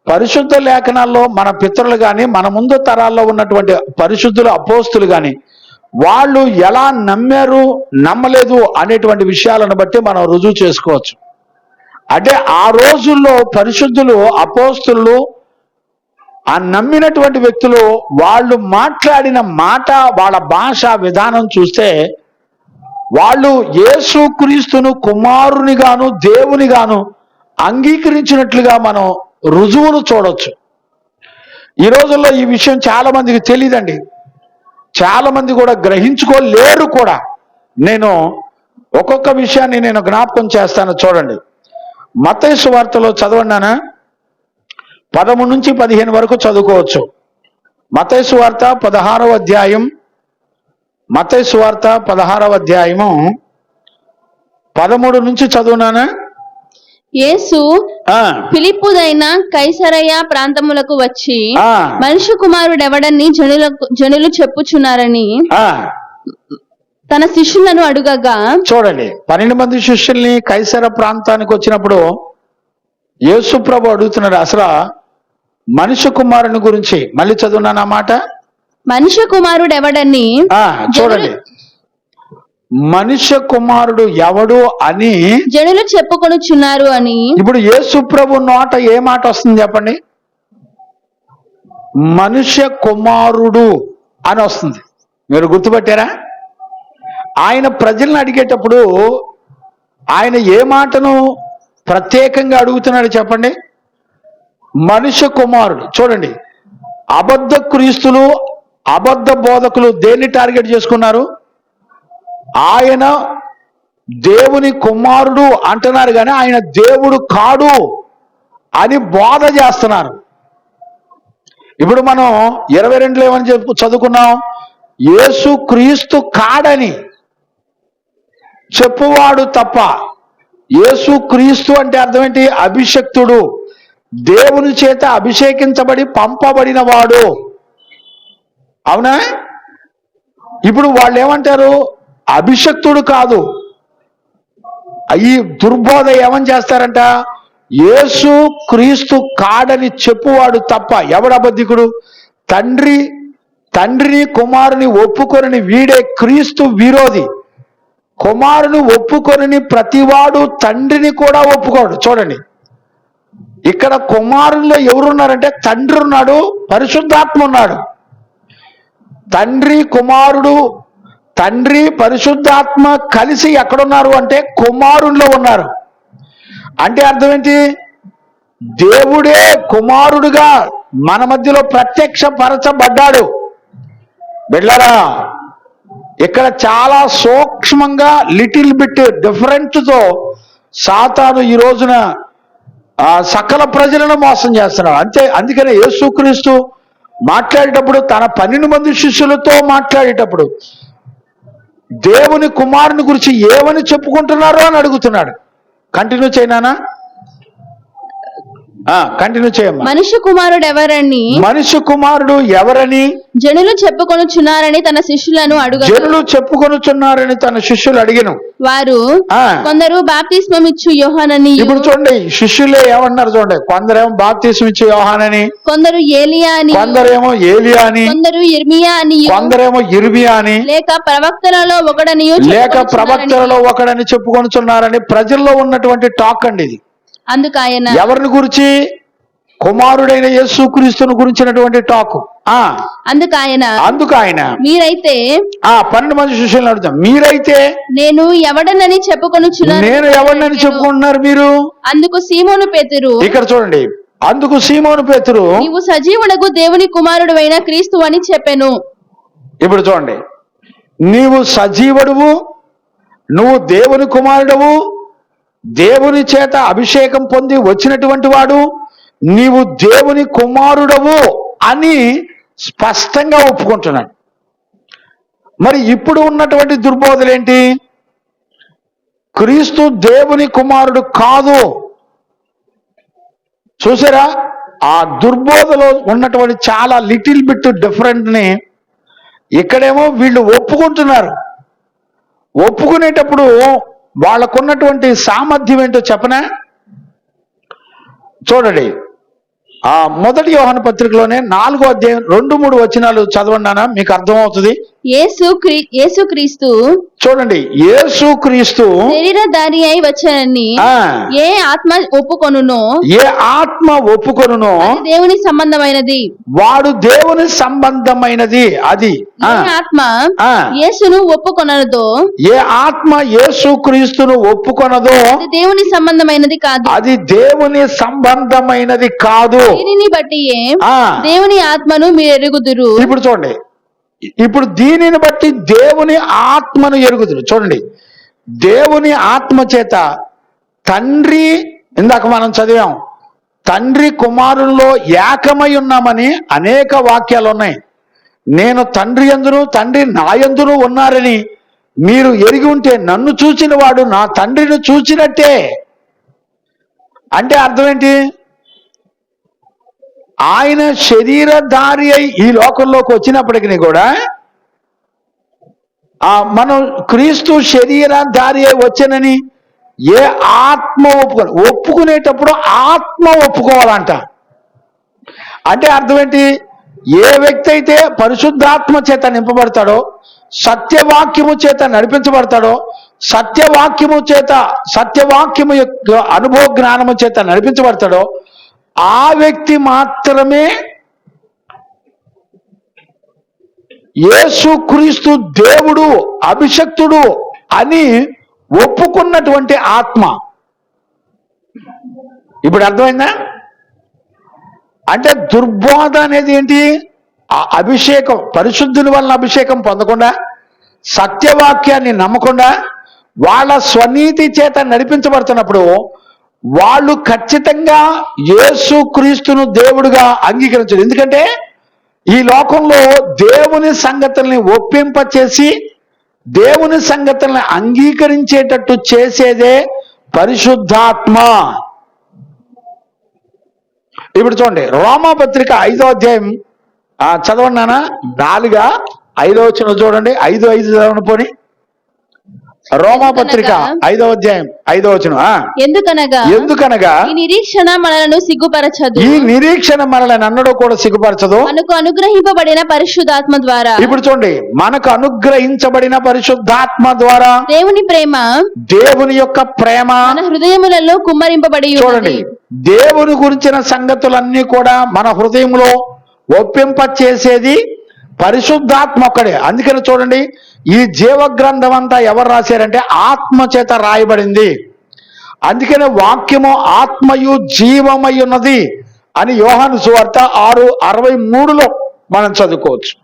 పరిశుద్ధ లేఖనాల్లో మన పితరులు కానీ మన ముందు తరాల్లో ఉన్నటువంటి పరిశుద్ధులు అపోస్తులు కానీ వాళ్ళు ఎలా నమ్మారు నమ్మలేదు అనేటువంటి విషయాలను బట్టి మనం రుజువు చేసుకోవచ్చు. అంటే ఆ రోజుల్లో పరిశుద్ధులు అపోస్తులు ఆ నమ్మినటువంటి వ్యక్తులు వాళ్ళు మాట్లాడిన మాట, వాళ్ళ భాష విధానం చూస్తే వాళ్ళు యేసుక్రీస్తును కుమారునిగాను దేవునిగాను అంగీకరించినట్లుగా మనం రుజువును చూడొచ్చు. ఈ రోజుల్లో ఈ విషయం చాలా మందికి తెలియదండి, చాలా మంది కూడా గ్రహించుకోలేరు కూడా. నేను ఒక్కొక్క విషయాన్ని నేను జ్ఞాపకం చేస్తాను. చూడండి, మత్తయి సువార్తలో చదవన్నానా 13 నుంచి 15 వరకు చదువుకోవచ్చు. మత్తయి సువార్త 16వ అధ్యాయం, మత్తయి సువార్త 16వ అధ్యాయము 13 నుంచి చదువునానా. యేసు ఫిలిప్పుదైన కైసరయ ప్రాంతములకు వచ్చి మనుష్య కుమారుడెవడని జనులు చెప్పుచున్నారని తన శిష్యులను అడుగగా. చూడండి, 12 మంది శిష్యుల్ని కైసర ప్రాంతానికి వచ్చినప్పుడు యేసు ప్రభు అడుగుతున్నాడు, అసలు మనుష్య కుమారుని గురించి. మళ్ళీ చదువున్నాను ఆ మాట. మనుష్య కుమారుడు ఎవడని, చూడండి, మనుష్య కుమారుడు ఎవడు అని జనులు చెప్పుకొనుచున్నారు అని. ఇప్పుడు యేసు ప్రభు నోట ఏ మాట వస్తుంది చెప్పండి? మనుష్య కుమారుడు అని వస్తుంది. మీరు గుర్తుపట్టారా? ఆయన ప్రజలను అడిగేటప్పుడు ఆయన ఏ మాటను ప్రత్యేకంగా అడుగుతున్నాడు చెప్పండి? మనుష్య కుమారుడు. చూడండి, అబద్ధ క్రీస్తులు, అబద్ధ బోధకులు దేన్ని టార్గెట్ చేసుకున్నారు? ఆయన దేవుని కుమారుడు అంటున్నారు కానీ ఆయన దేవుడు కాడు అని బోధ చేస్తున్నారు. ఇప్పుడు మనం 22లో ఏమని చదువుకున్నాం? యేసు క్రీస్తు కాడని చెప్పువాడు తప్ప. యేసు క్రీస్తు అంటే అర్థం ఏంటి? అభిషక్తుడు, దేవుని చేత అభిషేకించబడి పంపబడిన వాడు. అవునా? ఇప్పుడు వాళ్ళు ఏమంటారు? అభిషక్తుడు కాదు. ఈ దుర్బోధ ఏమని చేస్తారంట? యేసు క్రీస్తు కాడని చెప్పువాడు తప్ప. ఎవడు అబద్ధికుడు? తండ్రిని కుమారుని ఒప్పుకొనని వీడే క్రీస్తు విరోధి. కుమారుని ఒప్పుకొనని ప్రతివాడు తండ్రిని కూడా ఒప్పుకోడు. చూడండి, ఇక్కడ కుమారుల్లో ఎవరున్నారంటే తండ్రి ఉన్నాడు, పరిశుద్ధాత్మ ఉన్నాడు. తండ్రి కుమారుడు, తండ్రి పరిశుద్ధాత్మ కలిసి ఎక్కడున్నారు అంటే కుమారుల్లో ఉన్నారు. అంటే అర్థం ఏంటి? దేవుడే కుమారుడుగా మన మధ్యలో ప్రత్యక్షపరచబడ్డాడు. బిడ్డలారా, ఇక్కడ చాలా సూక్ష్మంగా లిటిల్ బిట్ డిఫరెంట్తో సాతాను ఈ రోజున సకల ప్రజలను మోసం చేస్తున్నాడు. అందుకనే యేసుక్రీస్తు మాట్లాడేటప్పుడు తన 12 మంది శిష్యులతో మాట్లాడేటప్పుడు దేవుని కుమారుని గురించి ఏమని చెప్పుకుంటున్నారో అని అడుగుతున్నాడు. కంటిన్యూ చేయనా? కంటిన్యూ చేయమ్మా. మనుష్య కుమారుడు ఎవరని, మనుష్య కుమారుడు ఎవరని జనులు చెప్పుకొనుచున్నారని తన శిష్యులను అడుగు. జనులు చెప్పుకొనుచున్నారని తన శిష్యులు అడిగిన వారు కొందరు బాప్తిస్మం ఇచ్చు యోహానని. ఇప్పుడు చూడండి, శిష్యులే ఏమన్నారు చూడండి. కొందరేమో బాప్తిస్మం ఇచ్చు యోహానని, కొందరు ఏలియా అని, కొందరేమో ఏలియా అని, కొందరు ఇర్మియా అని, కొందరేమో ఇర్మియా అని, లేక ప్రవక్తలలో ఒకడని చెప్పుకొనుచున్నారని ప్రజల్లో ఉన్నటువంటి టాక్ అండి ఇది. అందుకు ఆయన ఎవరిని గురించి? కుమారుడైన యేసుక్రీస్తును గురించినటువంటి టాక్. అందుకు ఆయన మీరైతే 12 మంది శిష్యులను అడుగుతాం, మీరైతే నేను ఎవడనని చెప్పుకొనుచున్నాను. నేను ఎవడనని చెప్పుకుంటున్నారు మీరు? అందుకు సీమోను పేతురు. ఇక్కడ చూడండి, అందుకు సీమోను పేతురు, నీవు సజీవుడగు దేవుని కుమారుడు అయిన క్రీస్తు అని చెప్పెను. ఇప్పుడు చూడండి, నీవు సజీవుడువు, నువ్వు దేవుని కుమారుడవు, దేవుని చేత అభిషేకం పొంది వచ్చినటువంటి వాడు, నీవు దేవుని కుమారుడవు అని స్పష్టంగా ఒప్పుకుంటున్నాడు. మరి ఇప్పుడు ఉన్నటువంటి దుర్బోధలేంటి? క్రీస్తు దేవుని కుమారుడు కాదు. చూసారా? ఆ దుర్బోధలో ఉన్నటువంటి చాలా లిటిల్ బిట్ డిఫరెంట్ ని ఇక్కడేమో వీళ్ళు ఒప్పుకుంటున్నారు. ఒప్పుకునేటప్పుడు వాళ్ళకున్నటువంటి సామర్థ్యం ఏంటో చెప్పనా? చూడండి, మొదటి యోహాను పత్రికలోనే 4వ అధ్యాయం 2-3 వచనాలు చదవండి, మీకు అర్థమవుతుంది. యేసుక్రీస్తు చూడండి, యేసుక్రీస్తు శరీరధారి అయి వచ్చానని ఏ ఆత్మ ఒప్పుకొనునో దేవుని సంబంధమైనది, వాడు దేవుని సంబంధమైనది. అది ఆత్మ యేసును ఒప్పుకొనదో, ఏ ఆత్మ యేసుక్రీస్తును ఒప్పుకొనదో అది దేవుని సంబంధమైనది కాదు. అది దేవుని సంబంధమైనది కాదు. దీనిని బట్టి దేవుని ఆత్మను మీరు ఎరుగుదురు. ఇప్పుడు చూడండి, ఇప్పుడు దీనిని బట్టి దేవుని ఆత్మను ఎరుగుదురు. చూడండి, దేవుని ఆత్మ చేత తండ్రి, ఇందాక మనం చదివాం, తండ్రి కుమారుల్లో ఏకమై ఉన్నామని అనేక వాక్యాలు ఉన్నాయి. నేను తండ్రి యందును తండ్రి నా యందును ఉన్నారని మీరు ఎరిగి ఉంటే నన్ను చూచిన వాడు నా తండ్రిని చూచినట్టే. అంటే అర్థం ఏంటి? ఆయన శరీరధారి అయి ఈ లోకంలోకి వచ్చినప్పటికీ కూడా మనం క్రీస్తు శరీరధారి అయి వచ్చానని ఏ ఆత్మ ఒప్పుకునేటప్పుడు ఆత్మ ఒప్పుకోవాలంట. అంటే అర్థం ఏంటి? ఏ వ్యక్తి అయితే పరిశుద్ధాత్మ చేత నింపబడతాడో, సత్యవాక్యము చేత నడిపించబడతాడో, సత్యవాక్యము యొక్క అనుభవ జ్ఞానము చేత నడిపించబడతాడో ఆ వ్యక్తి మాత్రమే యేసుక్రీస్తు దేవుడు, అభిషక్తుడు అని ఒప్పుకున్నటువంటి ఆత్మ. ఇప్పుడు అర్థమైందా? అంటే దుర్బోధ అనేది ఏంటి? అభిషేకం, పరిశుద్ధుని వలన అభిషేకం పొందకుండా, సత్యవాక్యాన్ని నమ్మకుండా, వాళ్ళ స్వనీతి చేత నడిపించబడుతున్నప్పుడు వాళ్ళు ఖచ్చితంగా యేసుక్రీస్తును దేవుడుగా అంగీకరించరు. ఎందుకంటే ఈ లోకంలో దేవుని సంగతుల్ని ఒప్పింపచేసి దేవుని సంగతుల్ని అంగీకరించేటట్టు చేసేదే పరిశుద్ధాత్మ. ఇప్పుడు చూడండి, రోమాపత్రిక 5వ అధ్యాయం చదవండి నాన్న. 4-5 వచనం చూడండి. 5:5 చదవండి పోని. రోమాపత్రిక 5వ అధ్యాయం 5వ వచనం. ఎందుకనగా ఈ నిరీక్షణ మనలను సిగ్గుపరచదు. ఈ నిరీక్షణ మనల్ని అన్నడూ కూడా సిగ్గుపరచదు. మనకు అనుగ్రహింపబడిన పరిశుద్ధాత్మ ద్వారా. ఇప్పుడు చూడండి, మనకు అనుగ్రహించబడిన పరిశుద్ధాత్మ ద్వారా దేవుని యొక్క ప్రేమ మన హృదయములలో కుమ్మరింపబడి చూడండి. దేవుని గురించిన సంగతులన్నీ కూడా మన హృదయంలో ఒప్పింప చేసేది పరిశుద్ధాత్మ ఒక్కడే. అందుకని చూడండి, ఈ జీవ గ్రంథం అంతా ఎవరు రాశారంటే ఆత్మ చేత రాయబడింది. అందుకనే వాక్యము ఆత్మయు జీవమై ఉన్నది అని యోహాను సువార్త 6:63 మనం చదువుకోవచ్చు.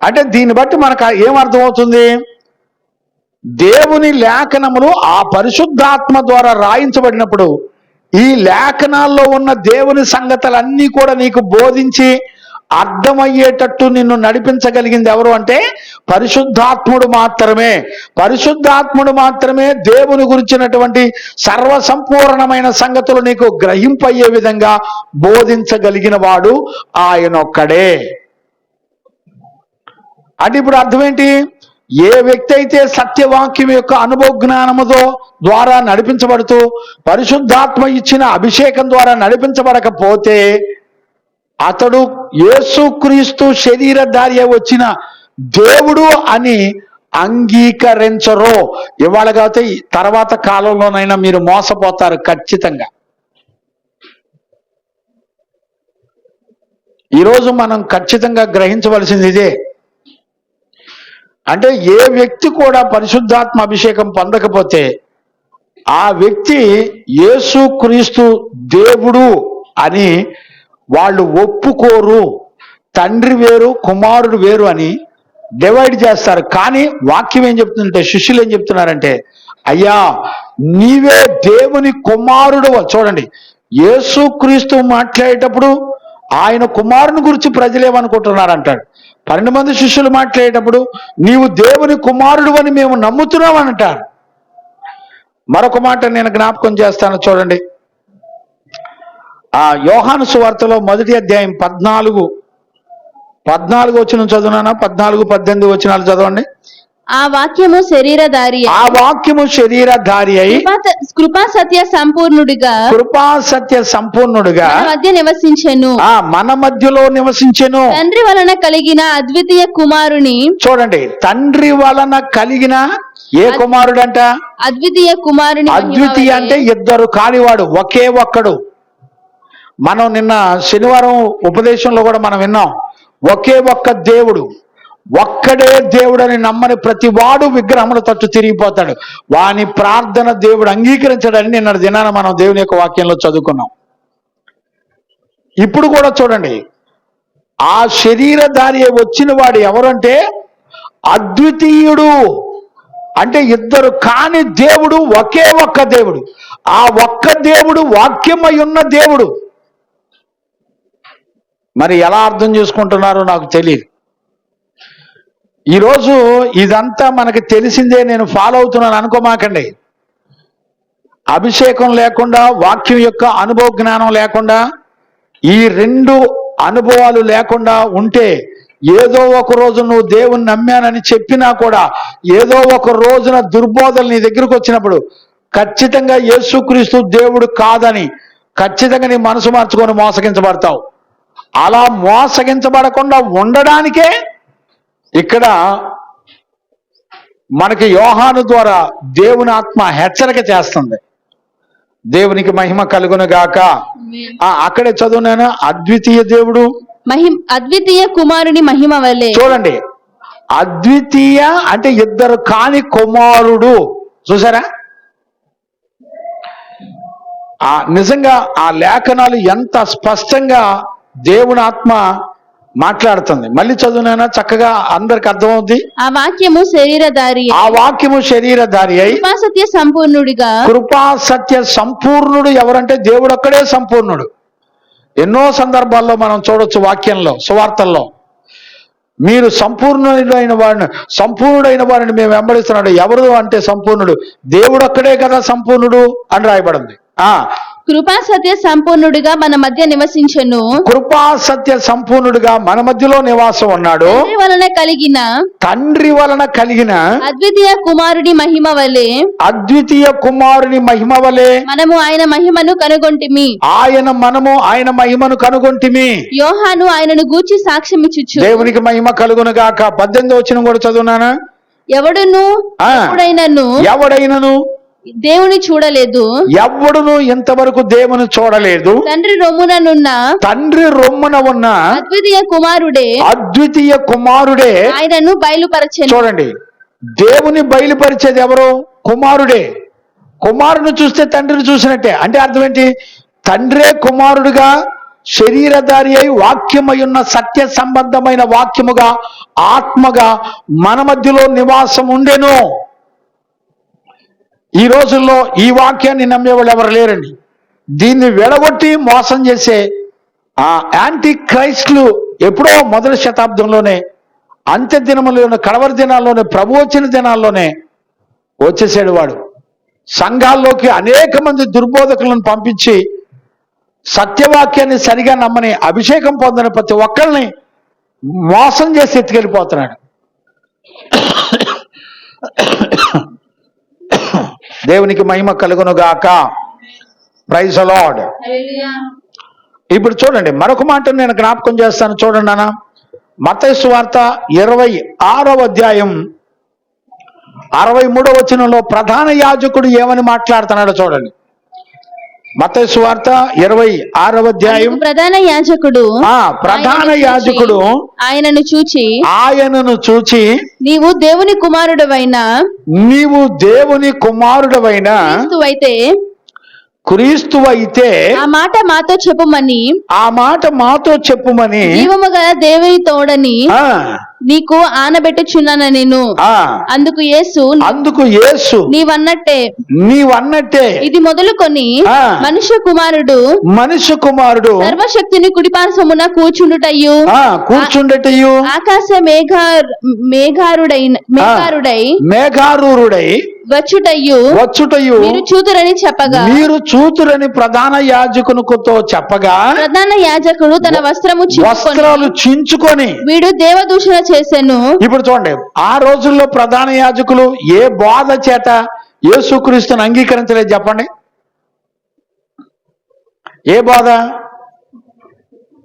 అంటే దీన్ని బట్టి మనకు ఏమర్థమవుతుంది? దేవుని లేఖనములు ఆ పరిశుద్ధాత్మ ద్వారా రాయించబడినప్పుడు ఈ లేఖనాల్లో ఉన్న దేవుని సంగతులన్నీ కూడా నీకు బోధించి అర్థమయ్యేటట్టు నిన్ను నడిపించగలిగింది ఎవరు అంటే పరిశుద్ధాత్ముడు మాత్రమే. పరిశుద్ధాత్ముడు మాత్రమే దేవుని గురించినటువంటి సర్వసంపూర్ణమైన సంగతులు నీకు గ్రహింపయ్యే విధంగా బోధించగలిగిన వాడు ఆయనొక్కడే. అంటే ఇప్పుడు అర్థం ఏంటి? ఏ వ్యక్తి అయితే సత్యవాక్యం యొక్క అనుభవ జ్ఞానముతో ద్వారా నడిపించబడుతూ పరిశుద్ధాత్మ ఇచ్చిన అభిషేకం ద్వారా నడిపించబడకపోతే అతడు యేసుక్రీస్తు శరీరధారి వచ్చిన దేవుడు అని అంగీకరించరు. ఇవాళ కాకపోతే తర్వాత కాలంలోనైనా మీరు మోసపోతారు ఖచ్చితంగా. ఈరోజు మనం ఖచ్చితంగా గ్రహించవలసింది ఇదే. అంటే ఏ వ్యక్తి కూడా పరిశుద్ధాత్మ అభిషేకం పొందకపోతే ఆ వ్యక్తి యేసుక్రీస్తు దేవుడు అని వాళ్ళు ఒప్పుకోరు. తండ్రి వేరు కుమారుడు వేరు అని డివైడ్ చేస్తారు. కానీ వాక్యం ఏం చెప్తుందంటే, శిష్యులు ఏం చెప్తున్నారంటే, అయ్యా నీవే దేవుని కుమారుడు. చూడండి, యేసుక్రీస్తు మాట్లాడేటప్పుడు ఆయన కుమారుని గురించి ప్రజలేమనుకుంటున్నారు అంటాడు. 12 మంది శిష్యులు మాట్లాడేటప్పుడు నీవు దేవుని కుమారుడు అని మేము నమ్ముతున్నాం అని అంటారు. మరొక మాట నేను జ్ఞాపకం చేస్తాను చూడండి. యోహాను సువార్తలో 1వ అధ్యాయం 14 వచనం చదువునా? 14-18 వచనాలు చదవండి. ఆ వాక్యము శరీరధారి ఆ వాక్యము శరీరధారి అయి కృపా సత్య సంపూర్ణుడిగా మన మధ్య నివసించెను. మన మధ్యలో నివసించెను. తండ్రి వలన కలిగిన అద్వితీయ కుమారుని, చూడండి, తండ్రి వలన కలిగిన ఏ కుమారుడంట? అద్వితీయ కుమారుని. అద్వితీయ అంటే ఇద్దరు కానివాడు, ఒకే ఒక్కడు. మనం నిన్న శనివారం ఉపదేశంలో కూడా మనం విన్నాం, ఒకే ఒక్క దేవుడు, ఒక్కడే దేవుడని నమ్మని ప్రతి వాడు విగ్రహముల తట్టు తిరిగిపోతాడు. వాని ప్రార్థన దేవుడు అంగీకరించడని నిన్న దినాన మనం దేవుని యొక్క వాక్యంలో చదువుకున్నాం. ఇప్పుడు కూడా చూడండి, ఆ శరీరధారి వచ్చిన వాడు ఎవరంటే అద్వితీయుడు. అంటే ఇద్దరు కాని దేవుడు, ఒకే ఒక్క దేవుడు. ఆ ఒక్క దేవుడు వాక్యమై ఉన్న దేవుడు. మరి ఎలా అర్థం చేసుకుంటున్నారో నాకు తెలియదు. ఈరోజు ఇదంతా మనకి తెలిసిందే, నేను ఫాలో అవుతున్నాను అనుకోమాకండి. అభిషేకం లేకుండా, వాక్యం యొక్క అనుభవ జ్ఞానం లేకుండా, ఈ రెండు అనుభవాలు లేకుండా ఉంటే ఏదో ఒక రోజు నువ్వు దేవుని నమ్మానని చెప్పినా కూడా ఏదో ఒక రోజున దుర్బోధలు నీ దగ్గరకు వచ్చినప్పుడు ఖచ్చితంగా యేసుక్రీస్తు దేవుడు కాదని ఖచ్చితంగా నీ మనసు మార్చుకొని మోసగించబడతావు. అలా మోసగించబడకుండా ఉండడానికే ఇక్కడ మనకి యోహాను ద్వారా దేవుని ఆత్మ హెచ్చరిక చేస్తుంది. దేవునికి మహిమ కలుగును గాక. అక్కడే చదువునాను, అద్వితీయ దేవుడు, అద్వితీయ కుమారుని మహిమ వలె. చూడండి, అద్వితీయ అంటే ఇద్దరు కాని కుమారుడు. చూసారా? నిజంగా ఆ లేఖనాలు ఎంత స్పష్టంగా దేవుని ఆత్మ మాట్లాడుతుంది. మళ్ళీ చదువునైనా చక్కగా అందరికి అర్థమవుద్ది. ఆ వాక్యము శరీరధారి, ఆ వాక్యము శరీరధారి అయి కృపా సత్య సంపూర్ణుడిగా. కృపా సత్య సంపూర్ణుడు ఎవరంటే దేవుడు ఒక్కడే సంపూర్ణుడు. ఎన్నో సందర్భాల్లో మనం చూడొచ్చు వాక్యంలో, సువార్తల్లో, మీరు సంపూర్ణుడైన వారిని మేము వెంబడిస్తున్నాడు. ఎవరు అంటే సంపూర్ణుడు దేవుడు ఒక్కడే కదా సంపూర్ణుడు అని రాయబడింది. కృపా సత్య సంపూర్ణుడిగా మన మధ్య నివసించెను. కృపా సత్య సంపూర్ణుడిగా మన మధ్యలో నివాసం ఉన్నాడు. తండ్రి వలన కలిగిన అద్వితీయ కుమారుని మహిమ వలె. అద్వితీయ కుమారుని మహిమ వలె మనము ఆయన మహిమను కనుగొంటిమి. మనము ఆయన మహిమను కనుగొంటిమి. యోహాను ఆయనను గూర్చి సాక్ష్యమిచ్చుచు. దేవునికి మహిమ కలుగును గాక. 18వ వచనం కూడా చదువునానా? ఎవడైనను దేవుని చూడలేదు, ఎవడును ఇంతవరకు దేవుని చూడలేదు. తండ్రి రొమ్మున ఉన్న అద్వితీయ కుమారుడే ఆయనను బయలుపరచెను. చూడండి, దేవుని బయలుపరిచేది ఎవరు? కుమారుడే. కుమారుని చూస్తే తండ్రిని చూసినట్టే. అంటే అర్థం ఏంటి? తండ్రే కుమారుడుగా శరీరధారి అయి వాక్యమై ఉన్న సత్య సంబంధమైన వాక్యముగా ఆత్మగా మన మధ్యలో నివాసం ఉండెను. ఈ రోజుల్లో ఈ వాక్యాన్ని నమ్మేవాళ్ళు ఎవరు లేరండి. దీన్ని విడగొట్టి మోసం చేసే యాంటీ క్రైస్టులు ఎప్పుడో మొదటి శతాబ్దంలోనే, అంత్య దినములోనే, కడవరి దినాల్లోనే, ప్రభు వచ్చిన దినాల్లోనే వచ్చేసాడు వాడు. సంఘాల్లోకి అనేక మంది దుర్బోధకులను పంపించి సత్యవాక్యాన్ని సరిగా నమ్మని, అభిషేకం పొందని ప్రతి ఒక్కరిని మోసం చేసి ఎత్తుకెళ్ళిపోతున్నాడు. దేవునికి మహిమ కలుగును గాక. Praise the Lord. ఇప్పుడు చూడండి, మరొక మాట నేను జ్ఞాపకం చేస్తాను. చూడండి నాన్న, మత్తయి సువార్త 26వ అధ్యాయం 63వ వచనంలో ప్రధాన యాజకుడు ఏమని మాట్లాడుతున్నాడో చూడండి. మత్తయి సువార్త 26వ అధ్యాయం. ప్రధాన యాజకుడు ఆయనను చూచి నీవు దేవుని కుమారుడవైన క్రీస్తువైతే ఆ మాట మాతో చెప్పుమని జీవము గల దేవుని తోడని నీకు ఆనబెట్టుచున్నాను నేను. అందుకు యేసు నీవన్నట్టే ఇది మొదలుకొని మనుష్య కుమారుడు సర్వశక్తిని కుడిపార్శ్వమున కూర్చుండుటయు ఆకాశ మేఘారూఢై వచ్చుటయు మీరు చూతురని ప్రధాన యాజకునితో చెప్పగా, ప్రధాన యాజకుడు తన వస్త్రాలు చించుకొని వీడు దేవదూషణ చేసెను. ఇప్పుడు చూడండి, ఆ రోజుల్లో ప్రధాన యాజకులు ఏ బోధ చేత యేసుక్రీస్తుని అంగీకరించలేదు చెప్పండి? ఏ బోధ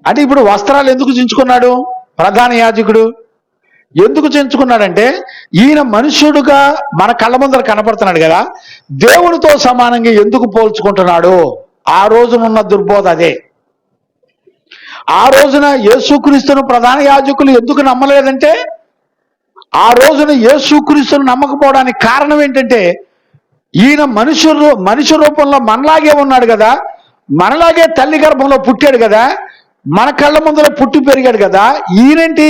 అంటే? ఇప్పుడు వస్త్రాలు ఎందుకు చించుకున్నాడు ప్రధాన యాజకుడు? ఎందుకు చించుకున్నాడంటే, ఈయన మనుష్యుడుగా మన కళ్ళ ముందర కనపడుతున్నాడు కదా, దేవునితో సమానంగా ఎందుకు పోల్చుకుంటున్నాడు? ఆ రోజునున్న దుర్బోధ అదే. ఆ రోజున యేసుక్రీస్తును ప్రధాన యాజకులు ఎందుకు నమ్మలేదంటే, ఆ రోజున యేసుక్రీస్తును నమ్మకపోవడానికి కారణం ఏంటంటే, ఈయన మనుష్య రూపంలో మనలాగే ఉన్నాడు కదా, మనలాగే తల్లి గర్భంలో పుట్టాడు కదా, మన కళ్ళ ముందర పుట్టి పెరిగాడు కదా, ఈయనేంటి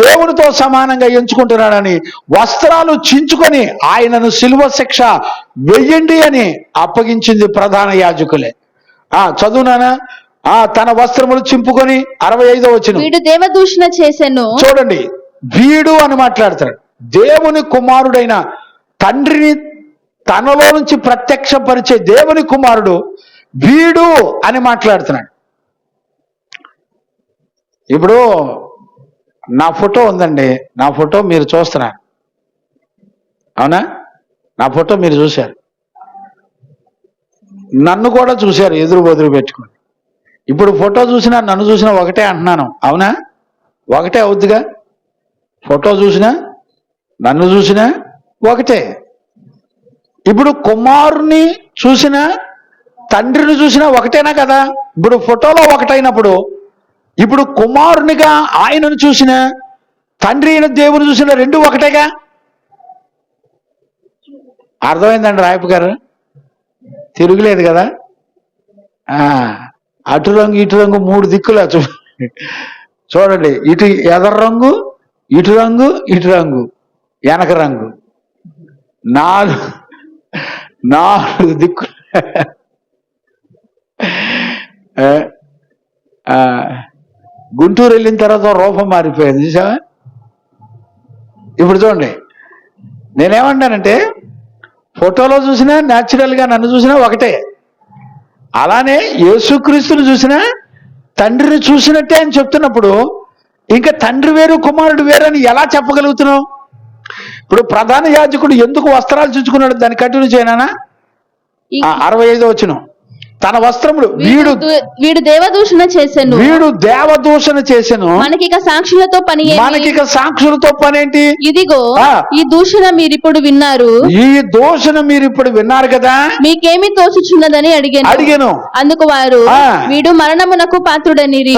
దేవునితో సమానంగా ఎంచుకుంటున్నాడని వస్త్రాలు చించుకొని ఆయనను శిలువ శిక్ష వెయ్యండి అని అప్పగించింది ప్రధాన యాజకులే. చదువునానా? తన వస్త్రములు చింపుకొని 65వ వచనం, వీడు దేవదూషణ చేసెను. చూడండి, వీడు అని మాట్లాడతాడు. దేవుని కుమారుడైన తండ్రిని తనలో నుంచి ప్రత్యక్షపరిచే దేవుని కుమారుడు వీడు అని మాట్లాడుతున్నాడు. ఇప్పుడు నా ఫోటో ఉందండి, నా ఫోటో మీరు చూస్తున్నారు, అవునా? నా ఫోటో మీరు చూశారు, నన్ను కూడా చూశారు ఎదురు బదురు పెట్టుకొని. ఇప్పుడు ఫోటో చూసినా నన్ను చూసినా ఒకటే అంటున్నాను, అవునా? ఒకటే అవుద్దిగా. ఫోటో చూసినా నన్ను చూసినా ఒకటే. ఇప్పుడు కుమారుని చూసినా తండ్రిని చూసినా ఒకటేనా కదా? ఇప్పుడు ఫోటోలో ఒకటైనప్పుడు ఇప్పుడు కుమారునిగా ఆయనను చూసిన తండ్రి అయిన దేవుని చూసిన రెండు ఒకటేగా. అర్థమైందండి రాయపు గారు? తిరుగులేదు కదా? అటు రంగు ఇటు రంగు మూడు దిక్కులా చూడండి, ఇటు ఎదర రంగు, ఇటు రంగు, ఇటు రంగు, వెనక రంగు, నాలుగు దిక్కులు. గుంటూరు వెళ్ళిన తర్వాత రూపం మారిపోయింది చూసావా? ఇప్పుడు చూడండి, నేనేమంటానంటే, ఫోటోలో చూసినా న్యాచురల్గా నన్ను చూసినా ఒకటే, అలానే యేసుక్రీస్తుని చూసినా తండ్రిని చూసినట్టే అని చెప్తున్నప్పుడు ఇంకా తండ్రి వేరు కుమారుడు వేరు అని ఎలా చెప్పగలుగుతున్నావు? ఇప్పుడు ప్రధాన యాజకుడు ఎందుకు వస్త్రాలు చుచ్చుకున్నాడు? దాన్ని కంటిన్యూ చేయనా? 65వ వచనం, తన వస్త్రములు వీడు దేవదూషణ చేసెను. వీడు దేవదూషణ చేసెను. మనకిక సాక్షులతో పని, మనకిక సాక్షులతో పనేంటి? ఇదిగో ఈ దూషణ మీరిప్పుడు విన్నారు, ఈ దూషణ మీరిప్పుడు విన్నారు కదా, మీకేమి తోచుచున్నదని అడిగాను. అందుకు వారు వీడు మరణమునకు పాత్రుడనిరి.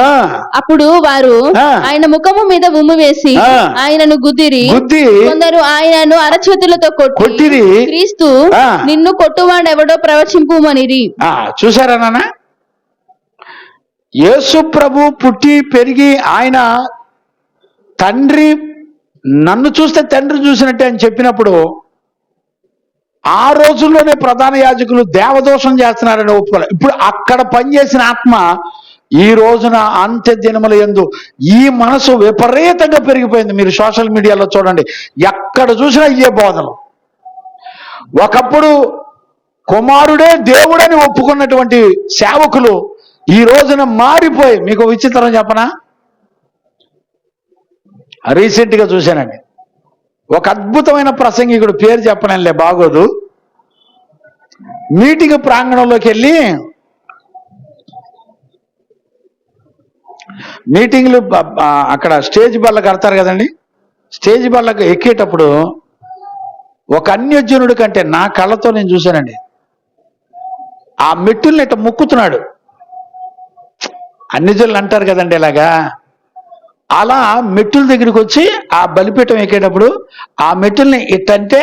అప్పుడు వారు ఆయన ముఖము మీద ఉమ్ము వేసి ఆయనను గుద్ది కొందరు ఆయనను అరచేతులతో కొట్టిరి. క్రీస్తు నిన్ను కొట్టువాడెవడో ప్రవచింపుమనిరి. చూసారా నాన్న? యేసు ప్రభు పుట్టి పెరిగి ఆయన తండ్రి నన్ను చూస్తే తండ్రి చూసినట్టే అని చెప్పినప్పుడు ఆ రోజుల్లోనే ప్రధాన యాజకులు దేవదోషం చేస్తున్నారని ఒప్పుకోవాలి. ఇప్పుడు అక్కడ పనిచేసిన ఆత్మ ఈ రోజున అంత్య దినముల యందు ఈ మనసు విపరీతంగా పెరిగిపోయింది. మీరు సోషల్ మీడియాలో చూడండి, ఎక్కడ చూసినా ఇవే బోధనలు. ఒకప్పుడు కుమారుడే దేవుడని ఒప్పుకున్నటువంటి సేవకులు ఈ రోజున మారిపోయి, మీకు విచిత్రం చెప్పనా? రీసెంట్గా చూశానండి, ఒక అద్భుతమైన ప్రసంగికుడు, పేరు చెప్పనంలే బాగోదు, మీటింగ్ ప్రాంగణంలోకి వెళ్ళి మీటింగ్లు అక్కడ స్టేజ్ బల్ల కడతారు కదండి, స్టేజ్ బల్లకు ఎక్కేటప్పుడు ఒక అన్యజనుడి కంటే నా కళ్ళతో నేను చూశానండి, ఆ మెట్టుల్ని ఇట్ట ముక్కుతున్నాడు. అన్యజనులు అంటారు కదండి ఇలాగా, అలా మెట్టుల దగ్గరికి వచ్చి ఆ బలిపీఠం ఎక్కేటప్పుడు ఆ మెట్టుల్ని ఇట్టంటే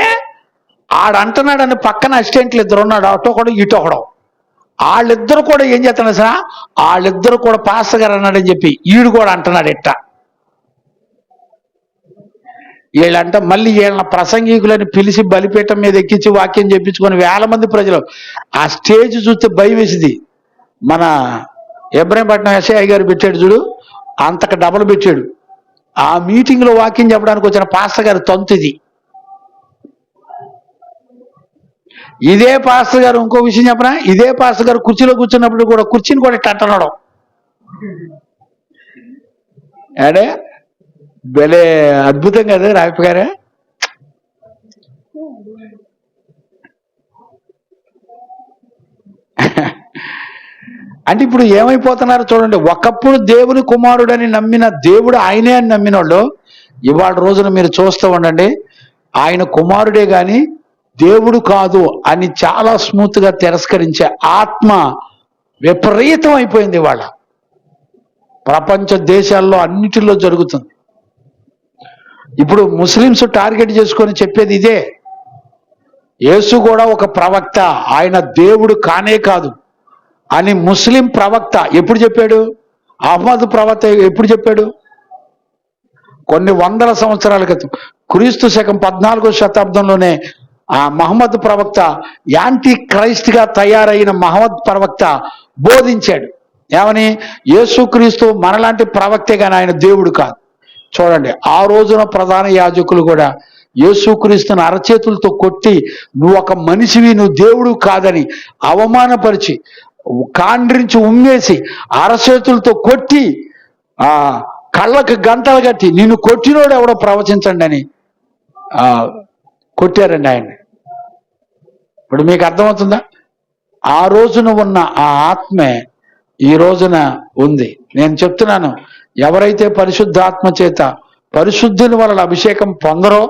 ఆడంటున్నాడని పక్కన అసిస్టెంట్లు ఇద్దరు ఉన్నాడు, అటో కూడా ఇటో ఒకడం. వాళ్ళిద్దరు కూడా ఏం చేస్తున్నాడు సార్, వాళ్ళిద్దరు కూడా పాస్టర్ గారు అన్నాడని చెప్పి ఈడు కూడా అంటున్నాడు ఇట్ట. వీళ్ళంట మళ్ళీ వీళ్ళ ప్రసంగికులని పిలిచి బలిపీఠం మీద ఎక్కించి వాక్యం చెప్పించుకొని వేల మంది ప్రజలు ఆ స్టేజ్ చూస్తే భయం వేసింది. మన ఇబ్రహీంపట్నం ఎస్ఐ గారు పెట్టాడు చూడు, అంతకు డబల్ పెట్టాడు. ఆ మీటింగ్లో వాక్యం చెప్పడానికి వచ్చిన పాస్టర్ గారు తంతుది. ఇదే పాస్టర్ గారు ఇంకో విషయం చెప్పనా, ఇదే పాస్టర్ గారు కుర్చీలో కూర్చున్నప్పుడు కూడా కుర్చీని కూడా ఇట్ట అంటున్నాడు. అడే భలే అద్భుతం కదా రాయప్ప గారు. అంటే ఇప్పుడు ఏమైపోతున్నారు చూడండి. ఒకప్పుడు దేవుని కుమారుడని నమ్మిన దేవుడు ఆయనే అని నమ్మిన వాళ్ళు ఇవాళ రోజున మీరు చూస్తూ ఉండండి, ఆయన కుమారుడే గాని దేవుడు కాదు అని చాలా స్మూత్ గా తిరస్కరించే ఆత్మ విపరీతం అయిపోయింది ఇవాళ. ప్రపంచ దేశాల్లో అన్నిటిలో జరుగుతుంది. ఇప్పుడు ముస్లిమ్స్ టార్గెట్ చేసుకొని చెప్పేది ఇదే. యేసు కూడా ఒక ప్రవక్త, ఆయన దేవుడు కానే కాదు అని ముస్లిం ప్రవక్త ఎప్పుడు చెప్పాడు? అహ్మద్ ప్రవక్త ఎప్పుడు చెప్పాడు? కొన్ని వందల సంవత్సరాల క్రితం, క్రీస్తు శకం 14వ శతాబ్దంలోనే ఆ మహమ్మద్ ప్రవక్త, యాంటీ క్రైస్ట్ గా తయారైన మహమ్మద్ ప్రవక్త బోధించాడు. ఏమని? యేసుక్రీస్తు మనలాంటి ప్రవక్తే కానీ ఆయన దేవుడు కాదు. చూడండి, ఆ రోజున ప్రధాన యాజకులు కూడా యేసుక్రీస్తుని అరచేతులతో కొట్టి నువ్వు ఒక మనిషివి, నువ్వు దేవుడు కాదని అవమానపరిచి కాండ్రించి ఉమ్మేసి అరచేతులతో కొట్టి ఆ కళ్ళకు గంటలు కట్టి నిన్ను కొట్టినోడు ఎవడో ప్రవచించండి అని కొట్టారండి ఆయన్ని. ఇప్పుడు మీకు అర్థమవుతుందా? ఆ రోజున ఉన్న ఆ ఆత్మే ఈ రోజున ఉంది. నేను చెప్తున్నాను, ఎవరైతే పరిశుద్ధాత్మ చేత పరిశుద్ధుని వలన అభిషేకం పొందరో,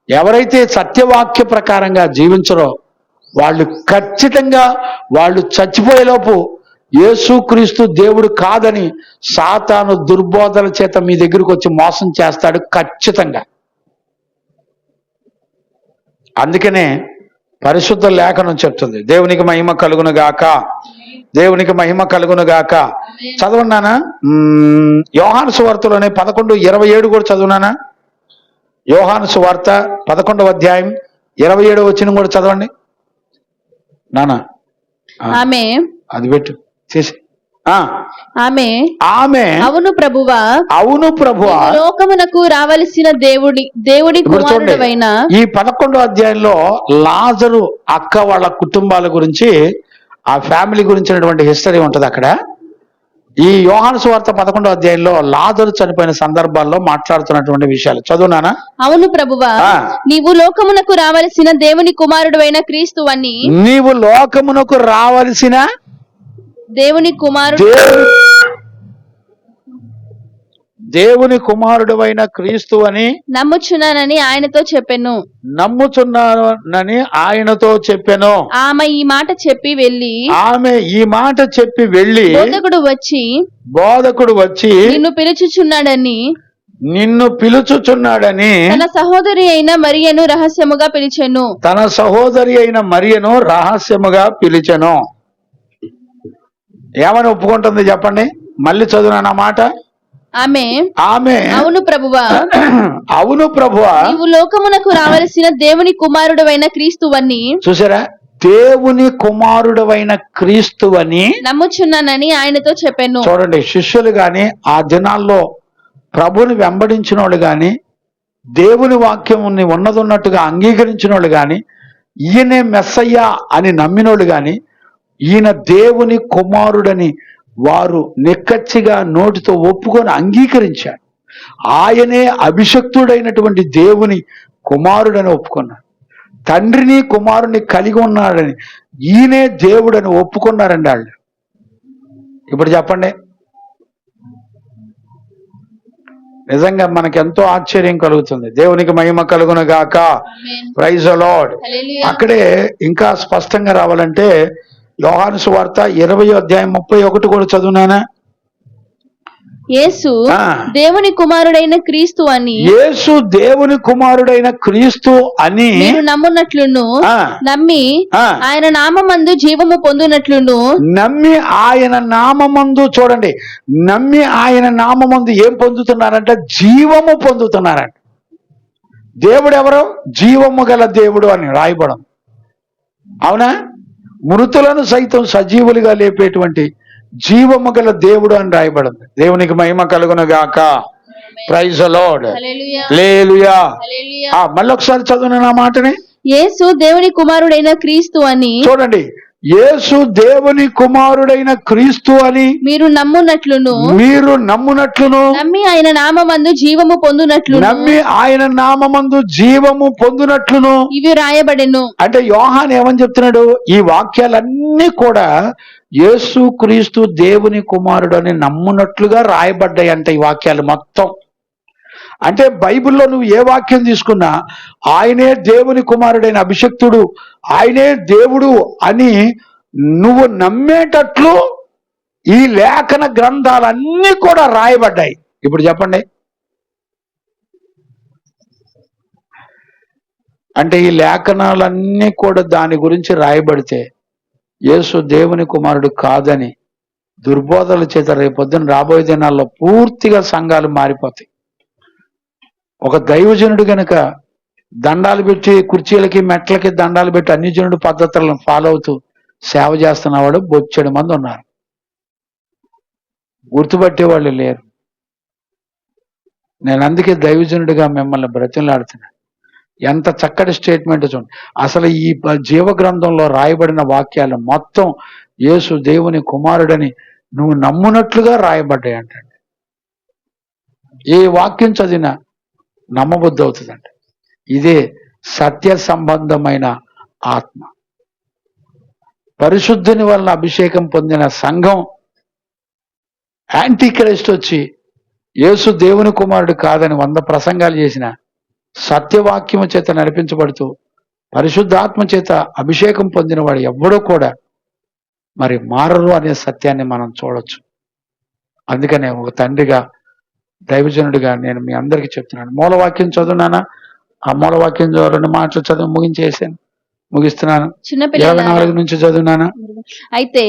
ఎవరైతే సత్యవాక్య ప్రకారంగా జీవించరో వాళ్ళు ఖచ్చితంగా వాళ్ళు చచ్చిపోయేలోపు యేసుక్రీస్తు దేవుడు కాదని సాతాను దుర్బోధల చేత మీ దగ్గరకు వచ్చి మోసం చేస్తాడు ఖచ్చితంగా. అందుకనే పరిశుద్ధ లేఖనం చెప్తుంది, దేవునికి మహిమ కలుగును గాక, దేవునికి మహిమ కలుగును గాక. చదవన్నానా? యోహాను సువార్తలోనే 11:27 కూడా చదువునానా? యోహాను సువార్త 11వ అధ్యాయం 27వ వచనం కూడా చదవండి నానా. ఆమె అది పెట్టు చేసి. ఆమె అవును ప్రభువా, అవును ప్రభువా, లోకమునకు రావలసిన దేవుడి కుమారుడవైన. ఈ 11వ అధ్యాయంలో లాజరు అక్క వాళ్ళ కుటుంబాల గురించి, ఆ ఫ్యామిలీ గురించినటువంటి హిస్టరీ ఉంటది అక్కడ. ఈ యోహాను సువార్త 11వ అధ్యాయంలో లాజరు చనిపోయిన సందర్భాల్లో మాట్లాడుతున్నటువంటి విషయాలు చదువునానా? అవును ప్రభువా, నీవు లోకమునకు రావలసిన దేవుని కుమారుడైన క్రీస్తు అని. నీవు లోకమునకు రావలసిన దేవుని కుమారుడు, దేవుని కుమారుడైన క్రీస్తు అని నమ్ముచున్నానని ఆయనతో చెప్పెను. నమ్ముచున్నానని ఆయనతో చెప్పెను. ఆమె ఈ మాట చెప్పి వెళ్ళి బోధకుడు వచ్చి నిన్ను పిలుచుచున్నాడని తన సహోదరి అయిన మరియను రహస్యముగా పిలిచెను. ఏమని ఒప్పుకుంటుంది చెప్పండి? మళ్ళీ చదువునా మాట. ఆమె అవును ప్రభువా, అవును ప్రభువా, నీవు లోకమునకు రావలసిన దేవుని కుమారుడవైన క్రీస్తువని. చూసారా? దేవుని కుమారుడవైన క్రీస్తువని నమ్ముచున్నానని ఆయనతో చెప్పాను. చూడండి, శిష్యులు గాని ఆ దినాల్లో ప్రభుని వెంబడించిన వాళ్ళు గాని, దేవుని వాక్యం ఉన్నట్టుగా అంగీకరించిన వాళ్ళు గాని, ఈయనే మెస్సయ్యా అని నమ్మినోళ్ళు గాని, ఈయన దేవుని కుమారుడని వారు నిక్కచ్చిగా నోటితో ఒప్పుకొని అంగీకరించాడు. ఆయనే అభిషక్తుడైనటువంటి దేవుని కుమారుడని ఒప్పుకున్నాడు. తండ్రిని కుమారుని కలిగి ఉన్నాడని, ఈయనే దేవుడని ఒప్పుకున్నారండి వాళ్ళు. ఇప్పుడు చెప్పండి, నిజంగా మనకెంతో ఆశ్చర్యం కలుగుతుంది. దేవునికి మహిమ కలుగును గాక. Praise the Lord. అక్కడే ఇంకా స్పష్టంగా రావాలంటే యోహాను సువార్త 20వ అధ్యాయం 31 కూడా చదువునానా? యేసు దేవుని కుమారుడైన క్రీస్తు అని. యేసు దేవుని కుమారుడైన క్రీస్తు అని మీరు నమ్మునట్లును, నమ్మి ఆయన నామమందు జీవము పొందునట్లును. నమ్మి ఆయన నామమందు, చూడండి, నమ్మి ఆయన నామమందు ఏం పొందుతున్నారంట? జీవము పొందుతున్నారంట. దేవుడు ఎవరు? జీవము గల దేవుడు అని రాయబడం. అవునా? మృతులను సైతం సజీవులుగా లేపేటువంటి జీవము గల దేవుడు అని రాయబడింది. దేవునికి మహిమ కలుగును గాక. Praise the Lord. హల్లెలూయా. మళ్ళీ ఒకసారి చదువున నా మాటని. యేసు దేవుని కుమారుడైన క్రీస్తు అని. చూడండి, యేసు దేవుని కుమారుడైన క్రీస్తు అని మీరు నమ్మునట్లును నమ్మి ఆయన నామమందు జీవము పొందునట్లును ఇవి రాయబడెను. అంటే యోహాను ఏమని చెప్తున్నాడు? ఈ వాక్యాలన్నీ కూడా యేసు క్రీస్తు దేవుని కుమారుడు అని నమ్మునట్లుగా రాయబడ్డాయి అంట ఈ వాక్యాలు మొత్తం. అంటే బైబిల్లో నువ్వు ఏ వాక్యం తీసుకున్నా ఆయనే దేవుని కుమారుడైన అభిషక్తుడు, ఆయనే దేవుడు అని నువ్వు నమ్మేటట్లు ఈ లేఖన గ్రంథాలన్నీ కూడా రాయబడ్డాయి. ఇప్పుడు చెప్పండి, అంటే ఈ లేఖనాలన్నీ కూడా దాని గురించి రాయబడితే యేసు దేవుని కుమారుడు కాదని దుర్బోధల చేత రేపొద్దున రాబోయే దినాల్లో పూర్తిగా సంఘాలు మారిపోతాయి. ఒక దైవజనుడు గనక దండాలు పెట్టి కుర్చీలకి మెట్లకి దండాలు పెట్టి అన్ని జనుడు పద్ధతులను ఫాలో అవుతూ సేవ చేస్తున్నవాడు బొచ్చెడు మంది ఉన్నారు. గుర్తుపట్టేవాళ్ళు లేరు. నేను అందుకే దైవజనుడిగా మిమ్మల్ని బ్రతిమలాడుతున్నాను. ఎంత చక్కటి స్టేట్మెంట్ చూడండి. అసలు ఈ జీవ గ్రంథంలో రాయబడిన వాక్యాలు మొత్తం యేసు దేవుని కుమారుడని నువ్వు నమ్మునట్లుగా రాయబడ్డాయి అంటండి. ఏ వాక్యం చదివినా నమ్మబుద్ధి అవుతుందంట. ఇదే సత్య సంబంధమైన ఆత్మ. పరిశుద్ధుని వలన అభిషేకం పొందిన సంఘం యాంటీ క్రైస్ట్ వచ్చి యేసు దేవుని కుమారుడు కాదని 100 ప్రసంగాలు చేసిన సత్యవాక్యము చేత నడిపించబడుతూ పరిశుద్ధాత్మ చేత అభిషేకం పొందిన వాడు ఎవ్వడూ కూడా మరి మారరు అనే సత్యాన్ని మనం చూడొచ్చు. అందుకనే ఒక తండ్రిగా దైవజనుడిగా నేను మీ అందరికీ చెప్తున్నాను. మూలవాక్యం చదువునానా? ఆ మూలవాక్యం 2 మాటలు చదువు ముగిస్తున్నాను. 24 నుంచి చదువునానా? అయితే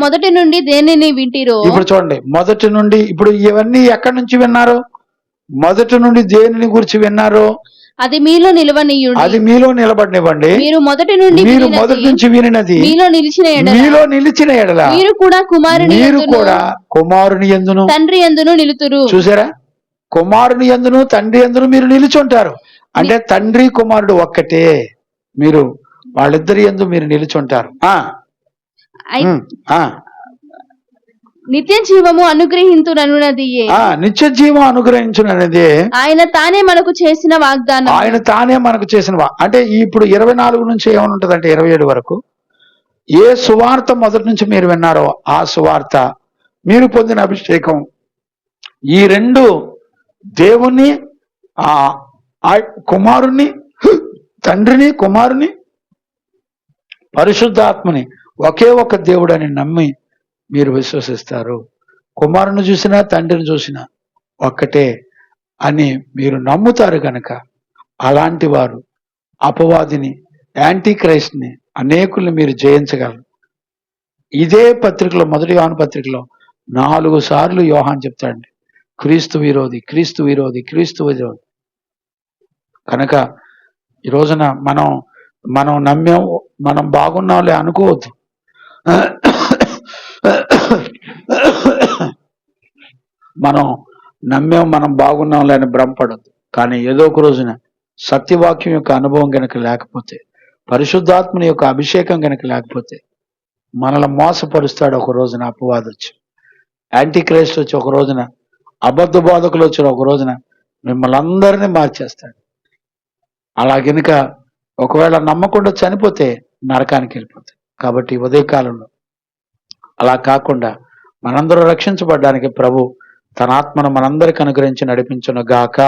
మొదటి నుండి దేనిని వింటిరో. ఇప్పుడు చూడండి, మొదటి నుండి ఇప్పుడు ఇవన్నీ ఎక్కడి నుంచి విన్నారు? మొదటి నుండి దేనిని గురించి విన్నారో అది మీలో నిలవనీయుడి. అది మీలో నిలబడనివ్వండి. మీరు మొదటి నుంచి వినినది మీలో నిలిచిన ఎడల మీరు కూడా కుమారుని యందును తండ్రి యందును నిలుతురు. చూసారా? కుమారుని యందును తండ్రి యందును మీరు నిలుచుంటారు. అంటే తండ్రి కుమారుడు ఒక్కటే. మీరు వాళ్ళిద్దరి యందు మీరు నిలుచుంటారు. నిత్య జీవము అనుగ్రహించునన్నది నిత్య జీవం అనుగ్రహించునన్నది ఆయన తానే మనకు చేసిన వాగ్దానం. ఆయన తానే మనకు చేసిన అంటే ఇప్పుడు 24 నుంచి ఏమని ఉంటదంటే 27 వరకు ఏ సువార్త మొదటి నుంచి మీరు విన్నారో ఆ సువార్త, మీరు పొందిన అభిషేకం, ఈ రెండు దేవుణ్ణి కుమారుణ్ణి, తండ్రిని కుమారుని పరిశుద్ధాత్మని ఒకే ఒక దేవుడు అని నమ్మి మీరు విశ్వసిస్తారు. కుమారుని చూసినా తండ్రిని చూసినా ఒక్కటే అని మీరు నమ్ముతారు కనుక అలాంటి వారు అపవాదిని, యాంటీ క్రైస్ట్ని, అనేకుల్ని మీరు జయించగలరు. ఇదే పత్రికలో, మొదటి యోహాను పత్రికలో 4 సార్లు యోహాను చెప్తాడండి, క్రీస్తు విరోధి, క్రీస్తు విరోధి, క్రీస్తు విరోధి. కనుక ఈ రోజున మనం నమ్మాం, మనం బాగున్నాంలే అనుకోవద్దు. మనం నమ్మాం, మనం బాగున్నాంలే అని భ్రమపడద్దు. కానీ ఏదో ఒక రోజున సత్యవాక్యం యొక్క అనుభవం కనుక లేకపోతే, పరిశుద్ధాత్మని యొక్క అభిషేకం కనుక లేకపోతే మనల్ని మోసపరుస్తాడు. ఒక రోజున అపవాది వచ్చి, యాంటీ క్రైస్ట్ వచ్చి, ఒక రోజున అబద్ధ బోధకులు వచ్చి, ఒక రోజున మిమ్మల్ని అందరినీ మార్చేస్తాడు. అలా కనుక ఒకవేళ నమ్మకుండా చనిపోతే నరకానికి వెళ్ళిపోతాయి. కాబట్టి ఉదయకాలంలో అలా కాకుండా మనందరూ రక్షించబడడానికి ప్రభు తన ఆత్మను మనందరికి అనుగ్రహించి నడిపించును గాక.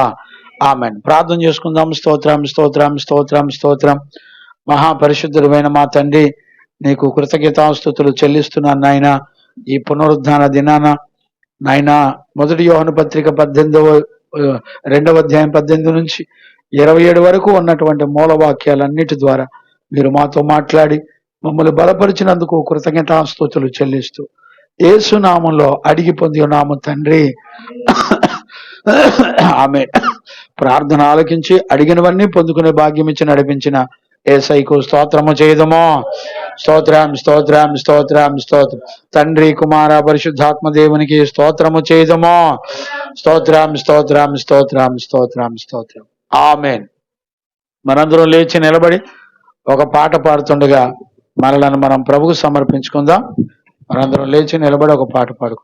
ఆమెన్. ప్రార్థన చేసుకుందాం. స్తోత్రం, స్తోత్రం, స్తోత్రం, స్తోత్రం. మహాపరిశుద్ధుడైన మా తండ్రి, నీకు కృతజ్ఞతాస్తుతులు చెల్లిస్తున్నాను నాయన. ఈ పునరుద్ధాన దినాన నాయన మొదటి యోహాను పత్రిక 2వ అధ్యాయం 18 నుంచి 27 వరకు ఉన్నటువంటి మూలవాక్యాలన్నిటి ద్వారా మీరు మాతో మాట్లాడి మమ్మల్ని బలపరిచినందుకు కృతజ్ఞతాస్తుతులు చెల్లిస్తూ యేసు నామంలో అడిగి పొంది ఉన్నాము తండ్రి. ఆమె ప్రార్థన ఆలకించి అడిగినవన్నీ పొందుకునే భాగ్యం ఇచ్చి నడిపించిన యేసయ్యకు స్తోత్రము చేయదమో. స్తోత్రం, స్తోత్రం, స్తోత్రం, స్తోత్రం. తండ్రి, కుమార, పరిశుద్ధాత్మ దేవునికి స్తోత్రము చేయదమో. స్తోత్రం, స్తోత్రం, స్తోత్రం, స్తోత్రం, స్తోత్రం. ఆమెన్. మనందరం లేచి నిలబడి ఒక పాట పాడుతుండగా మనలను మనం ప్రభుకు సమర్పించుకుందాం. మనందరం లేచి నిలబడి ఒక పాట పాడుకు.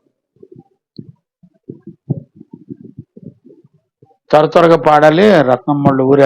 త్వరగా పాడాలి. రత్నమ్మళ్ళు ఊరు